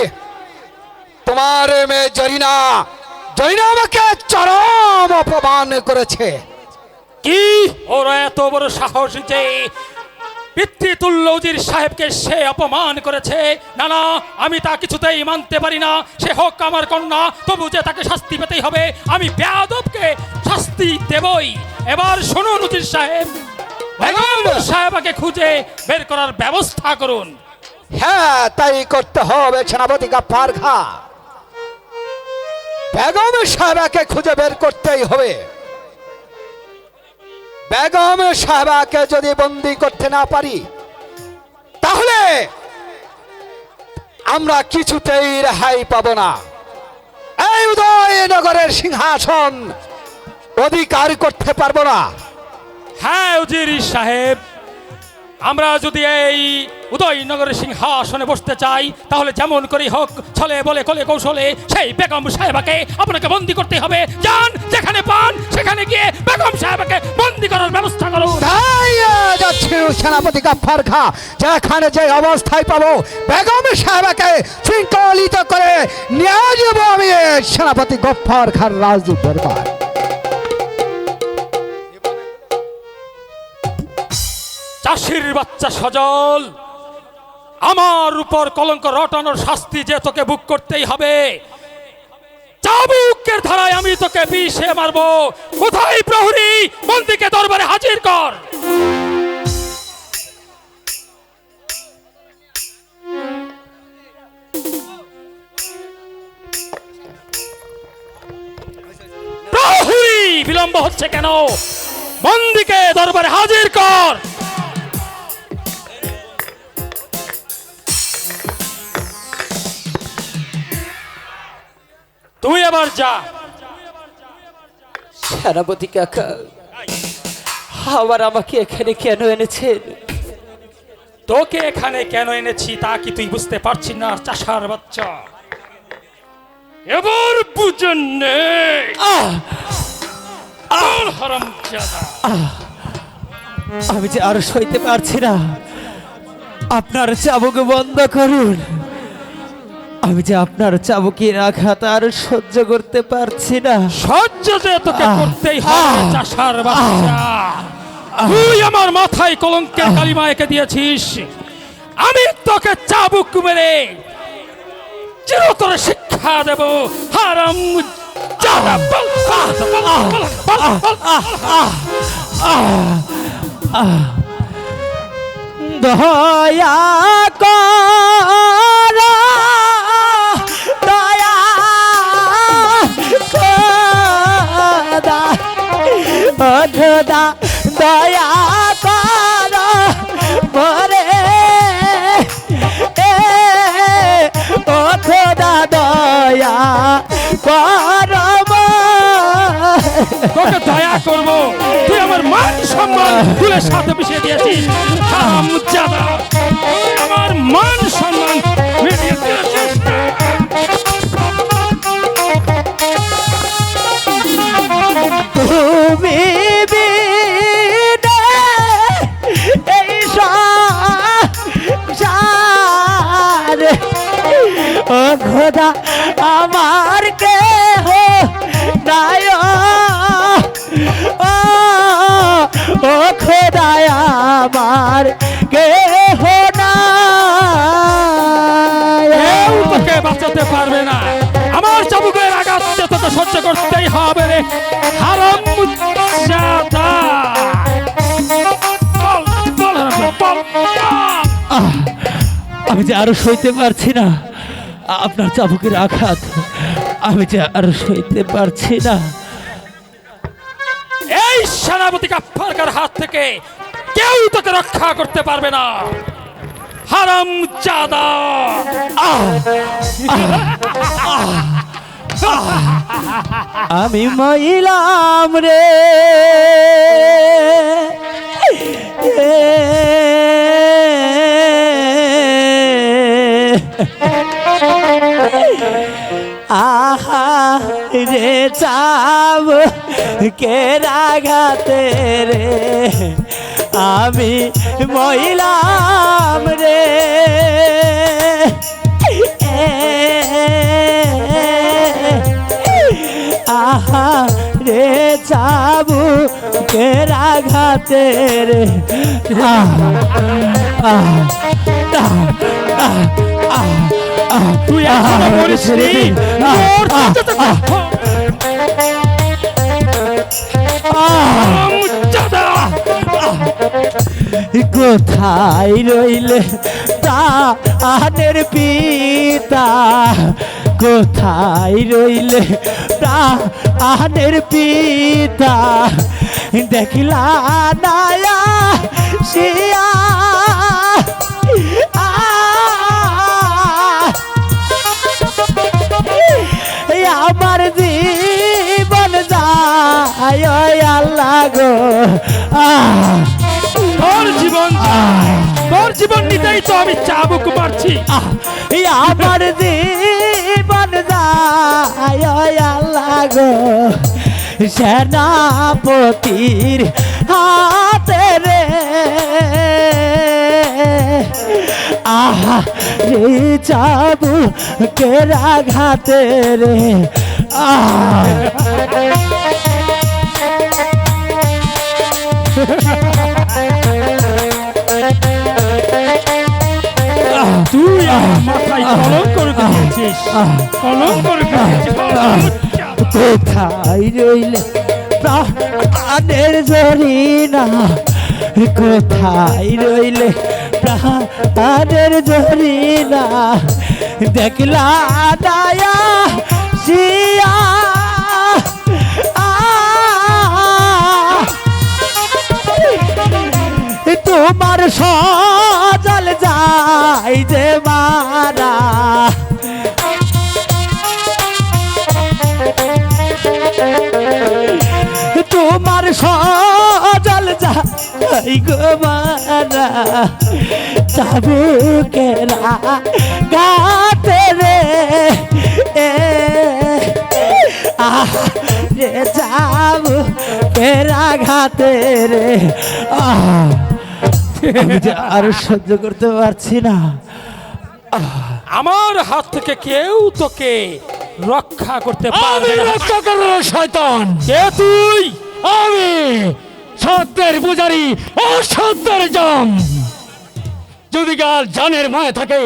তোমার মেয়ে জরিনা আমাকে চরম অপমান করেছে। কি ওরা এত বড় সাহস যে পিতৃতুল্য উজির সাহেবকে সে অপমান করেছে? না না, আমি তা কিছুতেই মানতে পারি না। সে হোক আমার কন্যা, তবু যে তাকে শাস্তি পেতেই হবে। আমি বেয়াদবকে শাস্তি দেবই। এবার শুনুন উজির সাহেব, বেগম সাহেবাকে খুঁজে বের করার ব্যবস্থা করুন। হ্যাঁ তাই করতে হবে সেনাপতি গফফার খাঁ। বেগম সাহেবাকে খুঁজে বের করতেই হবে। বেগম সাহেবাকে যদি বন্দি করতে না পারি তাহলে আমরা কিছুতেই রেহাই পাবো না। এই উদয়নগরের সিংহাসন অধিকার করতে পারবো না। হ্যাঁ উজির সাহেব, আমরা যদি এই উদয়নগরের সিংহাসনে বসতে চাই তাহলে যেমন করেই হোক ছলে বলে কলে কৌশলে সেই বেগম সাহেবাকে আপনাকে বন্দি করতে হবে। যান, যেখানে পান সেখানে গিয়ে বেগম সাহেবাকে বন্দি করার ব্যবস্থা করুন। তাই যাচ্ছি সেনাপতি গফফার খাঁ, যেখানে যে অবস্থায় পাবো বেগম সাহেবাকে শৃঙ্খলিত করে নিয়ে যাবো আমি সেনাপতি গফফার খাঁর রাজদূত দরবার। চাষির বাচ্চা সজল, আমার উপর কলঙ্ক রটানোর শাস্তি যে তোকে বুক করতেই হবে। চাবুকের ধারায় আমি তোকে বিষে মারবো। কোথায় প্রহরী? বন্দীকে দরবারে হাজির কর। প্রহরী, বিলম্ব হচ্ছে কেন? বন্দীকে দরবারে হাজির কর। তুই এবার যা। সেনাপতি কাকা, আবার আমাকে এখানে কেন এনেছেন? তোকে এখানে কেন এনেছি তা কি তুই বুঝতে পারছিস না চাষার বাচ্চা? এবার বুঝেন নে। হারামজাদা, আমি যে আর সইতে পারছি না, আপনার চাবুক বন্ধ করুন। আমি যে আপনার চাবুকের আঘাত আর সহ্য করতে পারছি না। সহ্য যে তোকে করতেই হবে চাষার বাচ্চা। তুই আমার মাথায় কলঙ্কের কালিমা এঁকে দিয়েছিস। আমি তোকে চাবুক মেরে চিরতর শিক্ষা দেব। হারাম দয়া কর, দয়া খোদা, ও খোদা দয়া কর মরে, ও খোদা দয়া কর। তোকে দয়া করব? তুই আমার মান সম্মান ফুলের সাথে মিশিয়ে দিয়েছিস। হারামজাদা, আমার মান সম্মান মিশিয়ে দিয়েছিস। তুমি বিনে এই সংসার, ও খোদা আমার কেহ নাই, ও খোদা আমার কেহ নাই। কেউ তোকে বাঁচাতে পারবে না। আমার চাবুকের আঘাত যে তোকে সহ্য করতেই হবে রে। হারামজাদা, বল, বল, বল, বল। আমি যে আরো সইতে পারছি না আপনার চাবুকের আঘাত, আমি যে আরো সইতে পারছি না। এই সেনাপতি গাফফারকার হাত থেকে কেউ তোকে রক্ষা করতে পারবে না। হারামজাদা, আমি মহিলাম রে, আহা রে চাব কে রাগাতে রে, আমি মহিলাম রে, আহা রে চাবু কে রাগাতে রে। তুই এখনো বলিসনি? তোর চাচাতে হারামজাদা, কোথায় রইলে প্রাণের পিতা, কোথায় রইলে প্রাণের পিতা, দেখিলা নায়া শিয়া আমার জীবন যায় আল্লাহ গো। তোর জীবন তোর জীবন নিতেই তো আমি চাবুক মারছি। আমার জীবন যায় আল্লাহ গো, সেনাপতির হাতে রে, আহা রে চাবু কে রাঘাতে রে। মাথায় কলম করে দিয়েছিস, কলম করে দিয়েছিস। কোথায় রইলে প্রাণের জরিনা, কোথায় রইলে প্রাণের জরিনা, দেখলা দায়া শিয়া তোমার সজল যাই যে মারা, তোমার সজল যাই গো মারা, যাবো কেরা গাতে রে রে, যাবো কেরা ঘাতে রে। আমি যে আর সহ্য করতে পারছি না। আমার হাত থেকে কেউ তোকে রক্ষা করতে পারবে না। রক্ষা করো শয়তান। কে তুই? আমি সত্যের পূজারী, অসত্যের জম। যদি কাল জানের মায় থাকে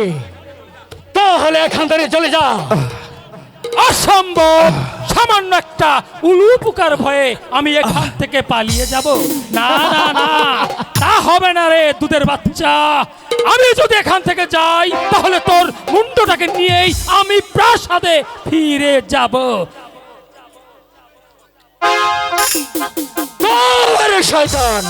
তাহলে এখান থেকে চলে যা। অসম্ভব! সামান্য একটা উলুপুকার ভয়ে আমি এখান থেকে পালিয়ে যাব? না না না, তা হবে না রে দুধের বাচ্চা। আমি যদি এখান থেকে যাই তাহলে তোর মুন্ডটাকে নিয়েই আমি প্রাসাদে ফিরে যাব। শয়তান,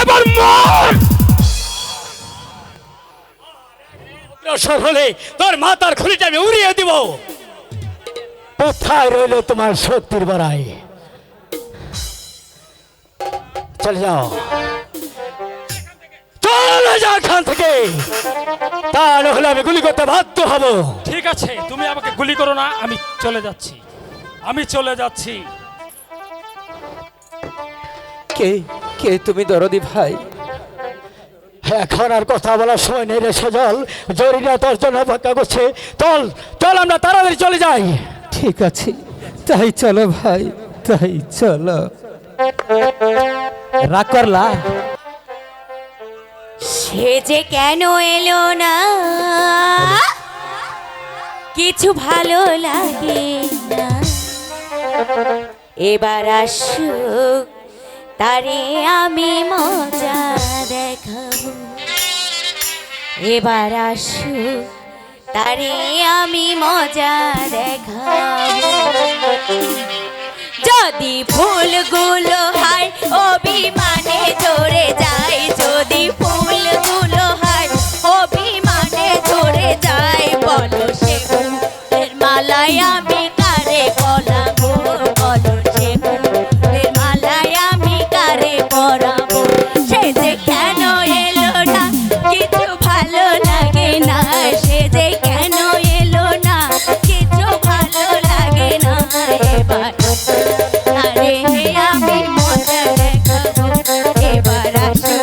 এবার মর! হলে তোর মাথার খুলিটা আমি উড়িয়ে দিব। কোথায় রইল তোমার শক্তির বড়াই? চলে যাও, চলে যাও এখান থেকে, তা না হলে আমি গুলি করতে বাধ্য হব। ঠিক আছে, তুমি আমাকে গুলি করো না, আমি চলে যাচ্ছি, আমি চলে যাচ্ছি। কে কে তুমি দরদি ভাই? এখন আর কথা বলার সময় নেই রে সজল, জরিনা তোর জন্য অপেক্ষা করছে। চল চল, আমরা তাড়াতাড়ি চলে যাই। ঠিক আছে, তাই চলো ভাই, তাই চলো। রাগ করলা? সে যে কেন এলো না, কিছু ভালো লাগে না, এবার আসুক তারে আমি মজা দেখাবো, এবার আসুক তারে আমি মজা দেখাবো। যদি ফুলগুলো হয় অভিমানে ঝরে যায়, যদি ফুলগুলো হয় অভিমানে ঝরে যায়, বলো সে ফুলের মালায় আমি কারে পরাবো, বলো সে ফুলের মালায় আমি কারে পরাবো। সে যে কেন এলো না, কিছু ভালো লাগে না, সে যে কেন এলো না, কিছু ভালো লাগে না, এবার আরে আমি মজা দেখাবো, এবার আসো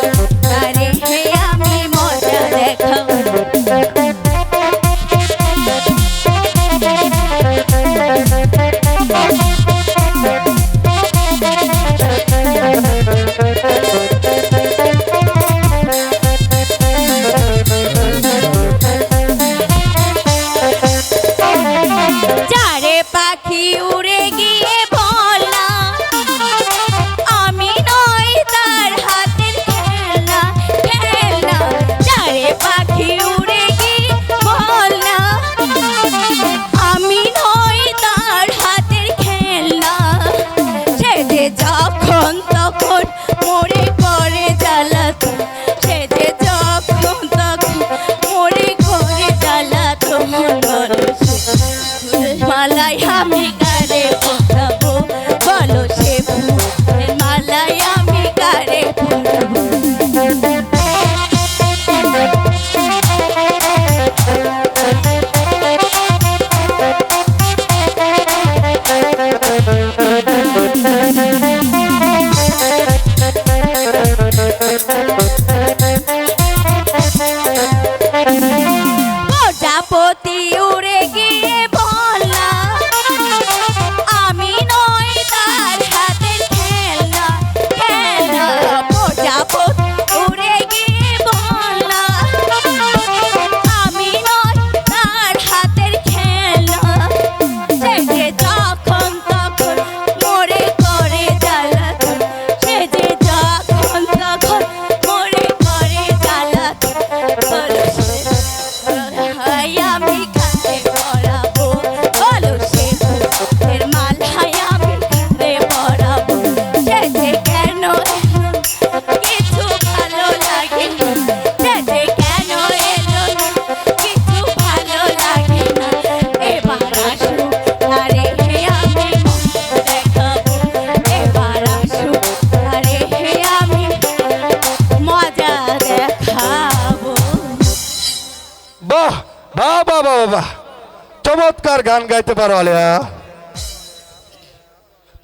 চমৎকার গান গাইতে পারো আলিয়া।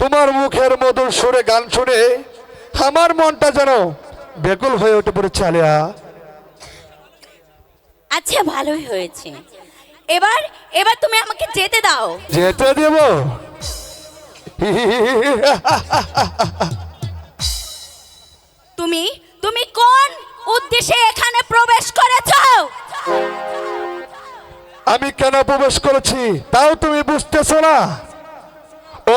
তোমার মুখের মধুর সুরে গান শুনে আমার মনটা যেন বেকুল হয়ে উঠে পড়েছে আলিয়া। আচ্ছা ভালোই হয়েছে, এবার এবার তুমি আমাকে যেতে দাও। যেতে দেব? তুমি তুমি কোন উদ্দেশ্যে এখানে প্রবেশ করেছো? আমি কেন প্রবেশ করেছি তাও তুমি বুঝতেছো না?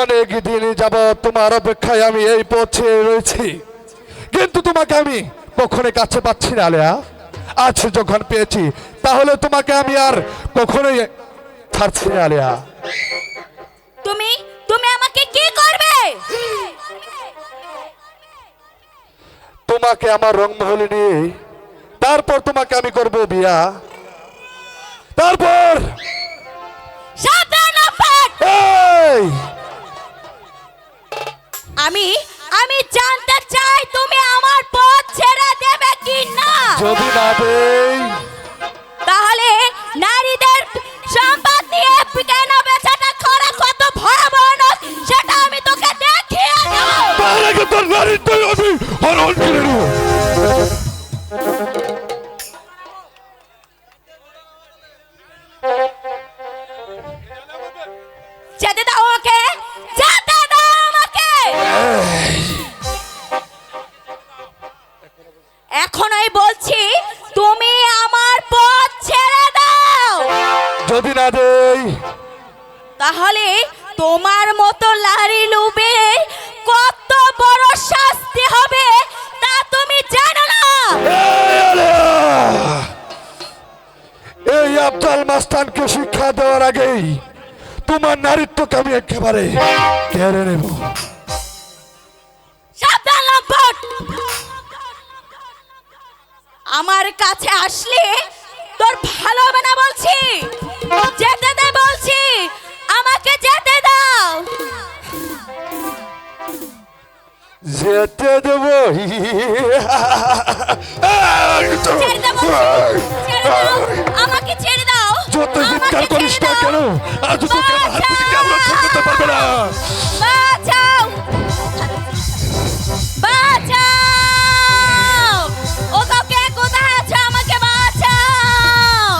অনেক দিন যাবৎ তোমার অপেক্ষায় আমি এই পথে রয়েছি, কিন্তু তোমাকে আমি কখনোই কাছে পাচ্ছি না আলিয়া। আজ যখন পেয়েছি তাহলে তোমাকে আমি আর কখনোই ছাড়ছি না আলিয়া। তুমি তুমি আমাকে কি করবে? তোমাকে আমার রংমহলে নিয়ে তারপর তোমাকে আমি করব বিয়া। তারপর সাবধান আপাত! এই আমি আমি জানতে চাই তুমি আমার পথ ছেড়ে দেবে কি না। যদি না দেই তাহলে নারীদের সম্পদ নিয়ে কেনা বেচাটা করা কত ভয়াবহ নয় সেটা আমি তোকে দেখিয়ে দেব। তার আগে তোর নারীত্বই আমি হরণ করে নেব। যেতে দাও আমাকে, যেতে দাও আমাকে। এখনই বলছি তুমি আমার পথ ছেড়ে দাও। যদি না দেই তাহলে তোমার মতো লারি লুবে কত বড় শাস্তি হবে তা তুমি জানো না। এই আলিয়া, এই আফজাল মাস্তানকে শিক্ষা দেওয়ার আগেই তোমার নারীত্বকে আমি একেবারে কেড়ে নেব। সাবধান লম্পট! আমার কাছে আসলে তোর ভালো হবে না বলছি। যেতে দে বলছি, আমাকে যেতে দাও। যেতে দেব? ছেড়ে দে বলছি, ছেড়ে দাও, আমাকে ছেড়ে দাও। যত চিৎকার আমাকে করিস না ছেড়ে কেন, দাও। আজ তোকে আমার হাত থেকে কেউ রক্ষা করতে পারবে না। বাঁচাও, বাঁচাও! ও তো কে কোথায় আছো? আমাকে বাঁচাও!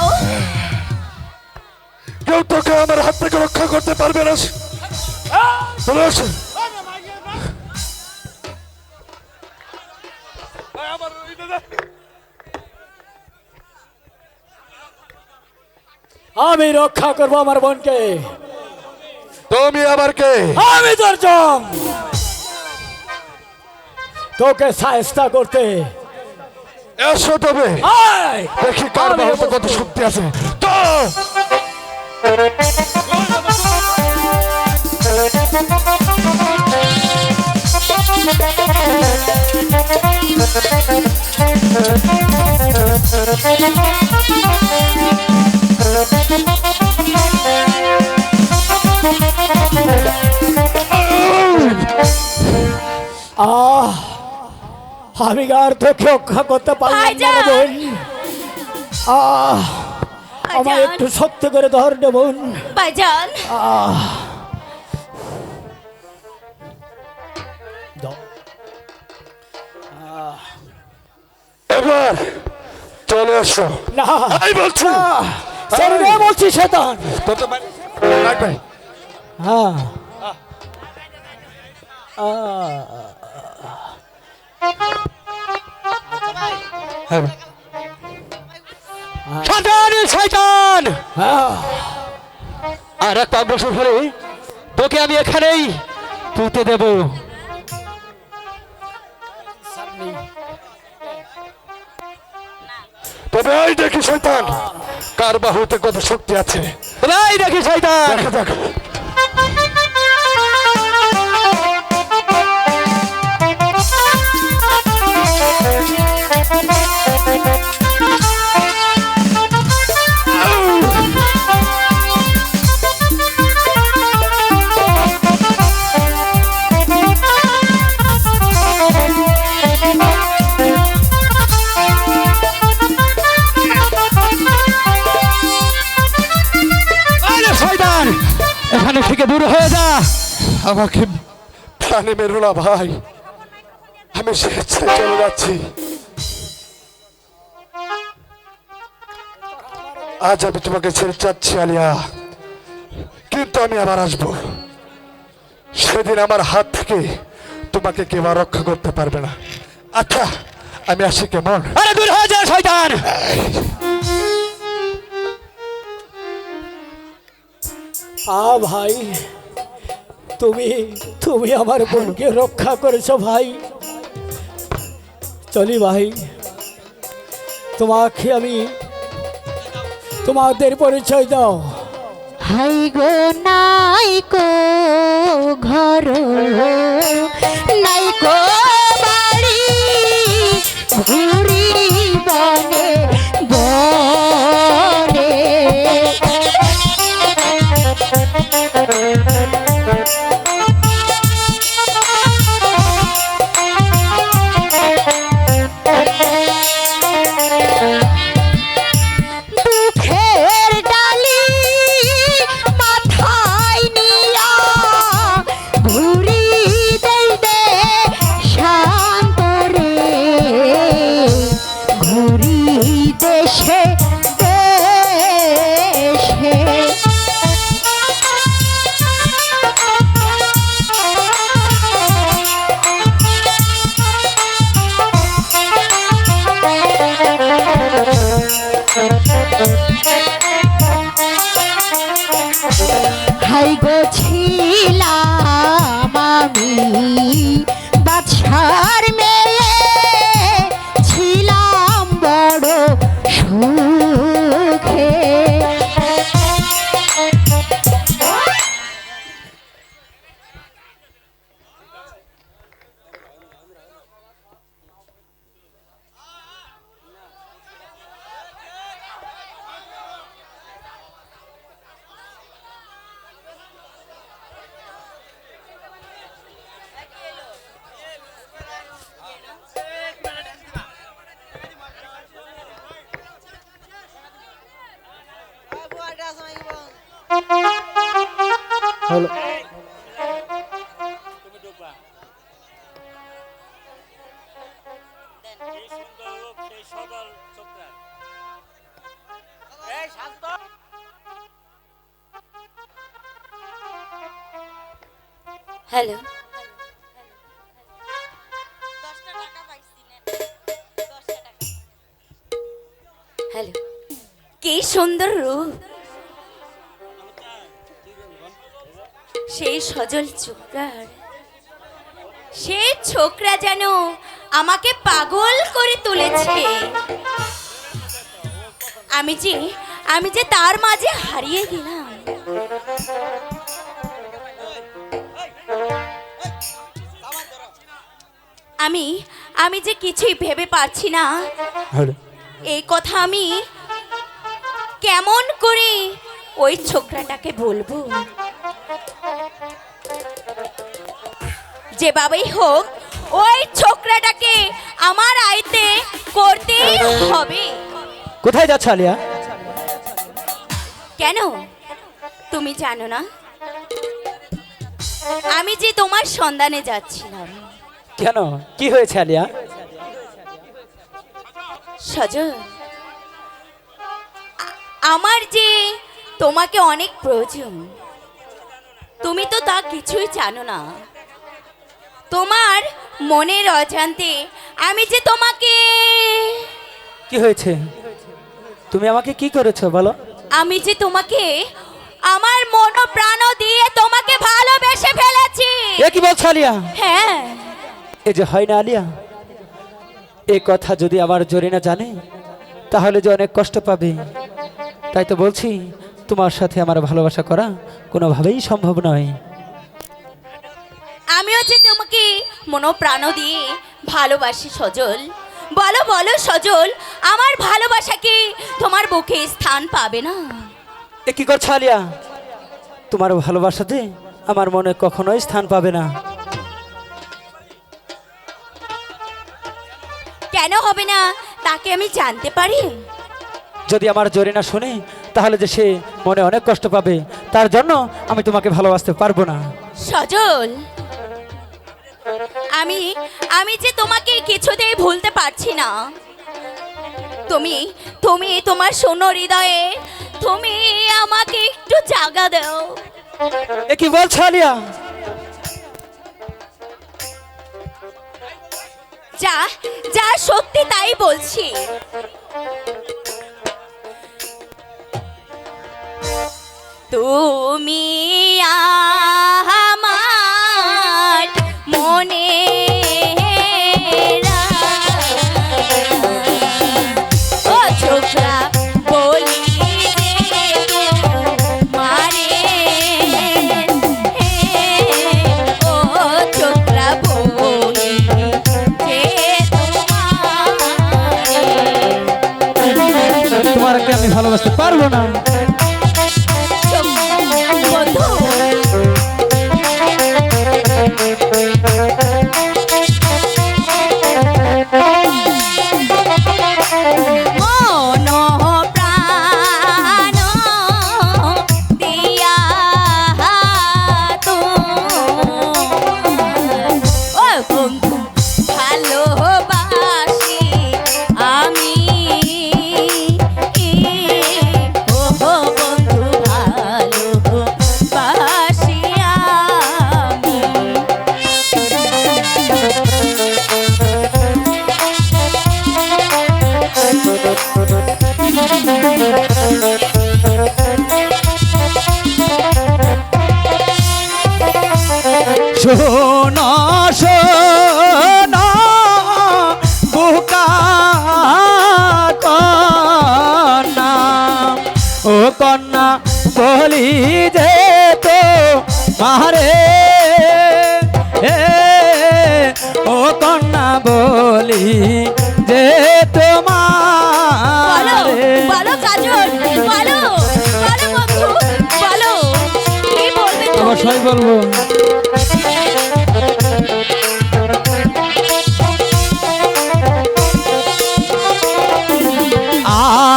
কেউ তোকে আমার হাত থেকে রক্ষা করতে পারবে না। চলে আসে। আমি রক্ষা করব আমার বোনকে। তুমি আবার কে? আমি তোর জম, তোকে সাহেস্তা করতে। এসো তবে আয়! দেখি কার আমি বাহুতে এসো। কত শক্তি আছে। তো আমি আর তোকে রক্ষা করতে পারলাম না রে ভাইজান! বোন। আমায় ভাইজান! একটু শক্ত করে ধর রে বোন। ভাইজান, এবার চলে আসো। না এই বলছি ছেড়ে দে বলছি শয়তান। তোর তো রাখবে। হ্যাঁ শয়তান শয়তান! হ্যাঁ আর এক অগ্রসর হলে তোকে আমি এখানেই পুঁতে দেব। তবে এই দেখি শয়তান কার বাহুতে কত শক্তি আছে। এই দেখি শয়তান! দেখা যাক। এখানে থেকে দূর হয়ে যা। আমাকে প্রাণে মেরো না ভাই, আমি স্বেচ্ছায় চলে যাচ্ছি। আজ আমি তোমাকে ছেড়ে যাচ্ছি আলিয়া, কিন্তু আমি আবার আসবো। সেদিন আমার হাত থেকে তোমাকে কেউ আর রক্ষা করতে পারবে না। আচ্ছা আমি আসি, কেমন? আরে দূর হয়ে যা শয়তান। ভাই, তুমি তুমি আমার বোনকে রক্ষা করেছো ভাই। চলি ভাই, তোমাকে আমি তোমাদের পরিচয় দাও। হাই গো নাই কো ঘর, নাই কো বাড়ি, ঘুরি বনে বনে। দুঃখের ডালি মাথায় নিয়া ঘুরি দেই দে শান্তরে, ঘুরি দেশে দেশে। হাই গো ছিলাম আমি বাদশার মেয়ে, ছিলাম বড় সুখে। হলো হ্যালো, হ্যালো, কি সুন্দর রূপ, সেই সজল ছোকরার, সেই ছোকরা যেন আমাকে পাগল করে তুলেছে। আমি যে তার মাঝে হারিয়ে গেলাম। আমি যে কিছুই ভেবে পারছি না, এই কথা আমি কেমন করে ওই ছোকরাটাকে বলবো। যেভাবেই হোক ওই ছোকরাটাকে আমার আইতে করতেই হবে। কোথায় যাচ্ছ আলিয়া? কেন তুমি জানো না আমি যে তোমার সন্ধানে যাচ্ছিলাম? কেন, কি হয়েছে আলিয়া? সজল, আমার যে তোমাকে অনেক প্রয়োজন, তুমি তো তা কিছুই জানো না। তোমার মনের অজান্তে আমি যে তোমাকে। কি হয়েছে? তুমি আমাকে কি করেছো বলো? আমি যে তোমাকে আমার মন প্রাণ দিয়ে তোমাকে ভালোবেসে ফেলেছি। এ কি বলছো আলিয়া? হ্যাঁ। এ যে হয় না আলিয়া, এই কথা যদি আমার জরিনা জানে তাহলে যে অনেক কষ্ট পাবে। তাই তো বলছি, তোমার সাথে আমার ভালোবাসা করা কোনোভাবেই সম্ভব নয়। আমিও যে তোমাকে মন প্রাণ দিয়ে ভালোবাসি সজল। বলো বলো সজল, আমার ভালোবাসা কি তোমার বুকে স্থান পাবে না? এ কি করছো আলিয়া? তোমার ভালোবাসাতে আমার মনে কখনোই স্থান পাবে না। কেন হবে না তাকে আমি জানতে পারি? যদি আমার জরিনা শোনে তাহলে যে সে মনে অনেক কষ্ট পাবে, তার জন্য আমি তোমাকে ভালোবাসতে পারবো না। সজল, আমি আমি যে তোমাকে কিছুতেই ভুলতে পারছি না। তুমি তুমি তোমার শূন্য হৃদয়ে তুমি আমাকে একটু জায়গা দাও। এ কি বলছো আলিয়া? যা যা সত্যি তাই বলছি। তুমি আমার মনে ও ছোকরা বলি মারে ও ছোকরা বলি তোমাকে আমি ভালোবাসতে পারবো না। বন্ধু মন প্রাণ দিয়া তো ও বন্ধু ভালোবাসি আমি ও বন্ধু ভালোবাসি আমি। শোনো শোনো বুকা কন্যা, ও কন্যা বলি যে তো মারে ও কন্যা বলি যে তোমার বলো কাজল, বলো বলো বন্ধু, বলো কি বলবে তুমি? অবশ্যই বলবো।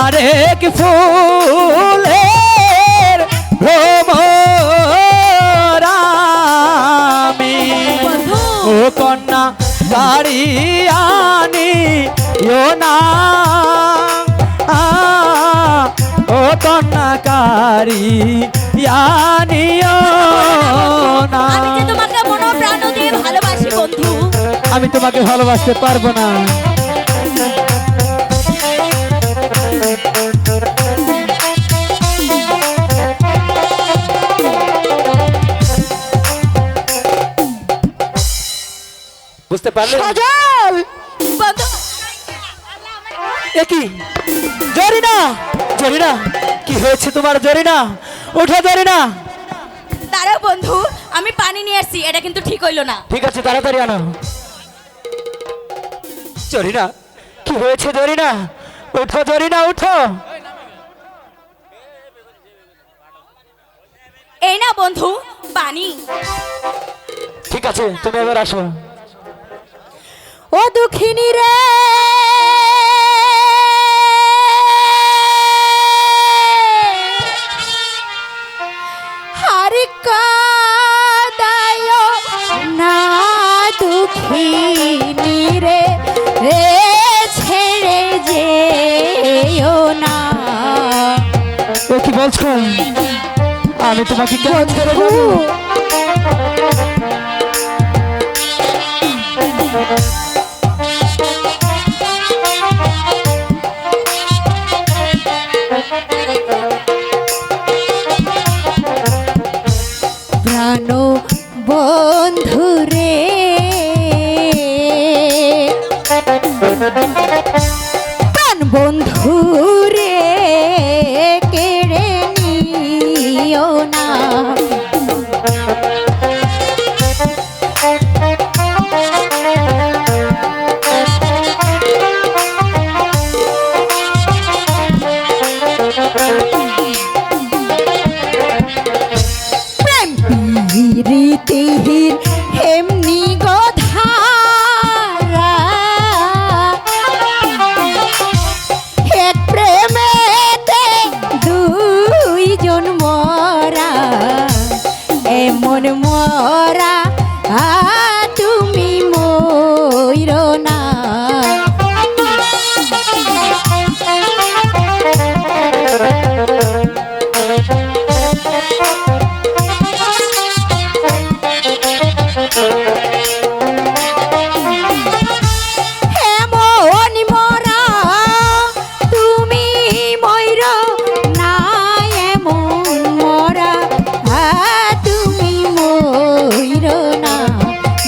আরেক ফুলের ভ্রমরামি ও কন্যা বাড়ি আনি না ও কন্যা কারি আনিও না। আমি যে তোমাকে মন প্রাণ দিয়ে ভালোবাসি বন্ধু। আমি তোমাকে ভালোবাসতে পারবো না। বুঝতে পারলে? সজল বন্ধু, এ কি জরিনা? জরিনা কি হয়েছে তোমার? জরিনা ওঠো, জরিনা। দাঁড়াও বন্ধু, আমি পানি নিয়ে আসছি, এটা কিন্তু ঠিক হইলো না। ঠিক আছে, তাড়াতাড়ি আনো। জরিনা কি হয়েছে? জরিনা উঠো, জরিনা উঠো। এই না বন্ধু পানি। ঠিক আছে, তুমি এবার আসো। ও দুঃখিনী রে হারি কাদায় না দুঃখিনী রে রে ছেড়ে যেও না। ও কি বলছো? আমি তোমাকে কেমন করে যাবো? প্রাণ বন্ধু রে প্রাণ বন্ধু রে কেড়ে নিও না। রীতিহীন এমনি গধারা এক প্রেমেতে দুইজন এমন মরা তুমি ময়ূর না, এমন মরা তুমি ময়ূর না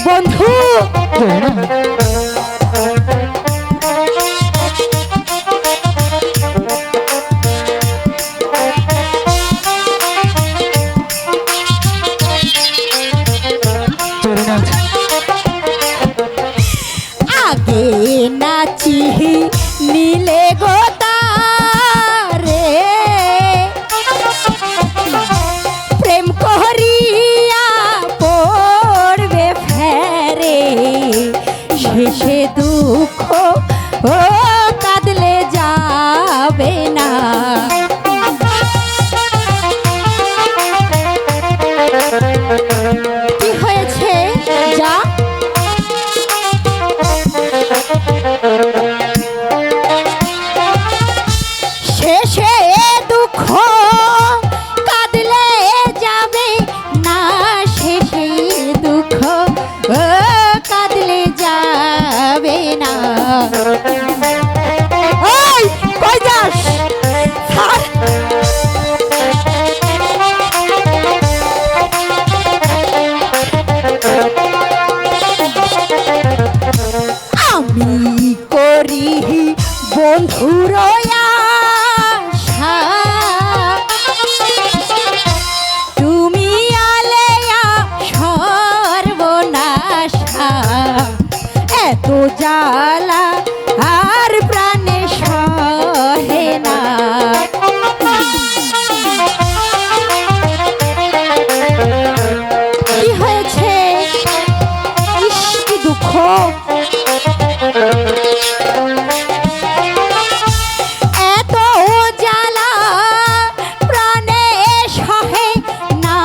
বন্ধু। আগে নাচি নীলে গোতারে প্রেম করিয়া পড়বে ফেরে, শেষে দুঃখ ও কাঁদলে যাবে না। কি হয়েছে যা শেষে দুঃখ কাঁদলে যাবে না, শেষে দুঃখ কাঁদলে যাবে না। ওই কই যাস? ছাড়। আমি করি বন্ধুর আশা, তুমি আলেয়া সর্বনাশা, এত জ্বালা আর প্রাণে সহে না। কি হয়েছে? ইস, কি দুঃখ। এত জ্বালা প্রাণে সহে না,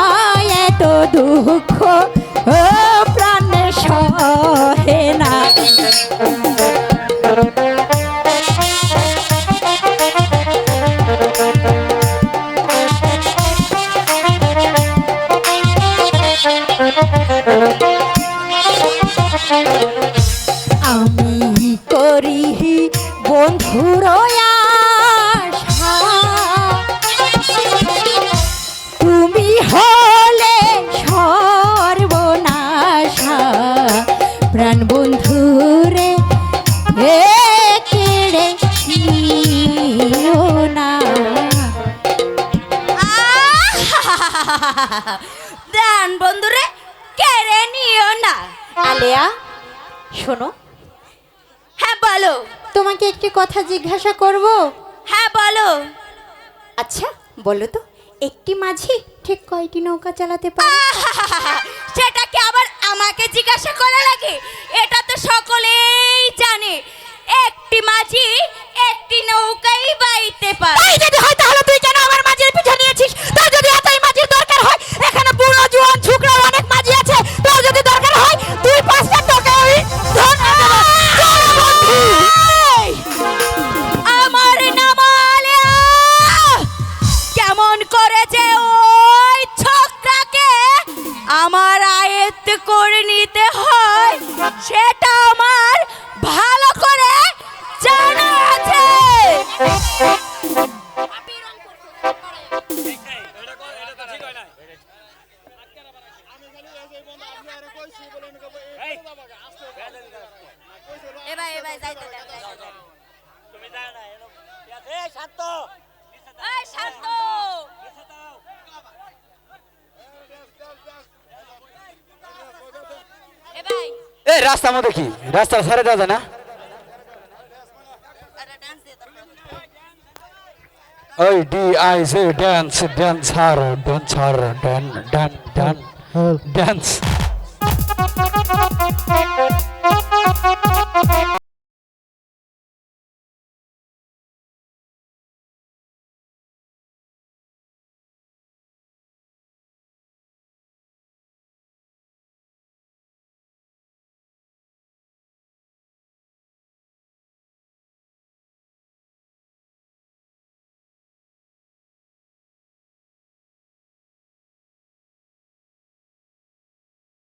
এত দুঃখ ও প্রাণে সহে না। আমি করি বন্ধুর আশা, তুমি হলে সর্বনাশা, প্রাণ বন্ধুরে এ কেড়ে নিও না। প্রাণ বন্ধুরে কেড়ে নিও না। আলেয়া শোনো, হ্যাঁ বলো। তোমাকে একটি কথা জিজ্ঞাসা করব। হ্যাঁ বলো। আচ্ছা বলো তো, একটি মাঝি ঠিক কয়টি নৌকা চালাতে পারে? সেটা কি আবার আমাকে জিজ্ঞাসা করা লাগে? এটা তো সকলেই জানে, একটি মাঝি একটি নৌকাই বাইতে পারে। তাই যদি হয় তাহলে তুই কেন আমার মাঝির পিঠে নিয়েছিস? তোর যদি এতই মাঝির দরকার হয়, এখানে বুড়ো জোয়ান ছোকরা অনেক মাঝি আছে, তোর যদি দরকার হয় তুই 5টা টাকা ওই ধন আমার নাম আলেয়া। কেমন করে যে ওই ছোকরাকে আমার আয়ত্ত করে নিতে হয় সেটা আমার ভালো করে জানা আছে। এবার এবার যাইতে দেন। এই শান্ত। এ ভাই, এই রাস্তার মধ্যে কি রাস্তা ছেড়ে দেওয়া যায় না? একটা ডান্স দে তো। ওই DIZ dance dancer dancer Dan Dan Dan dance.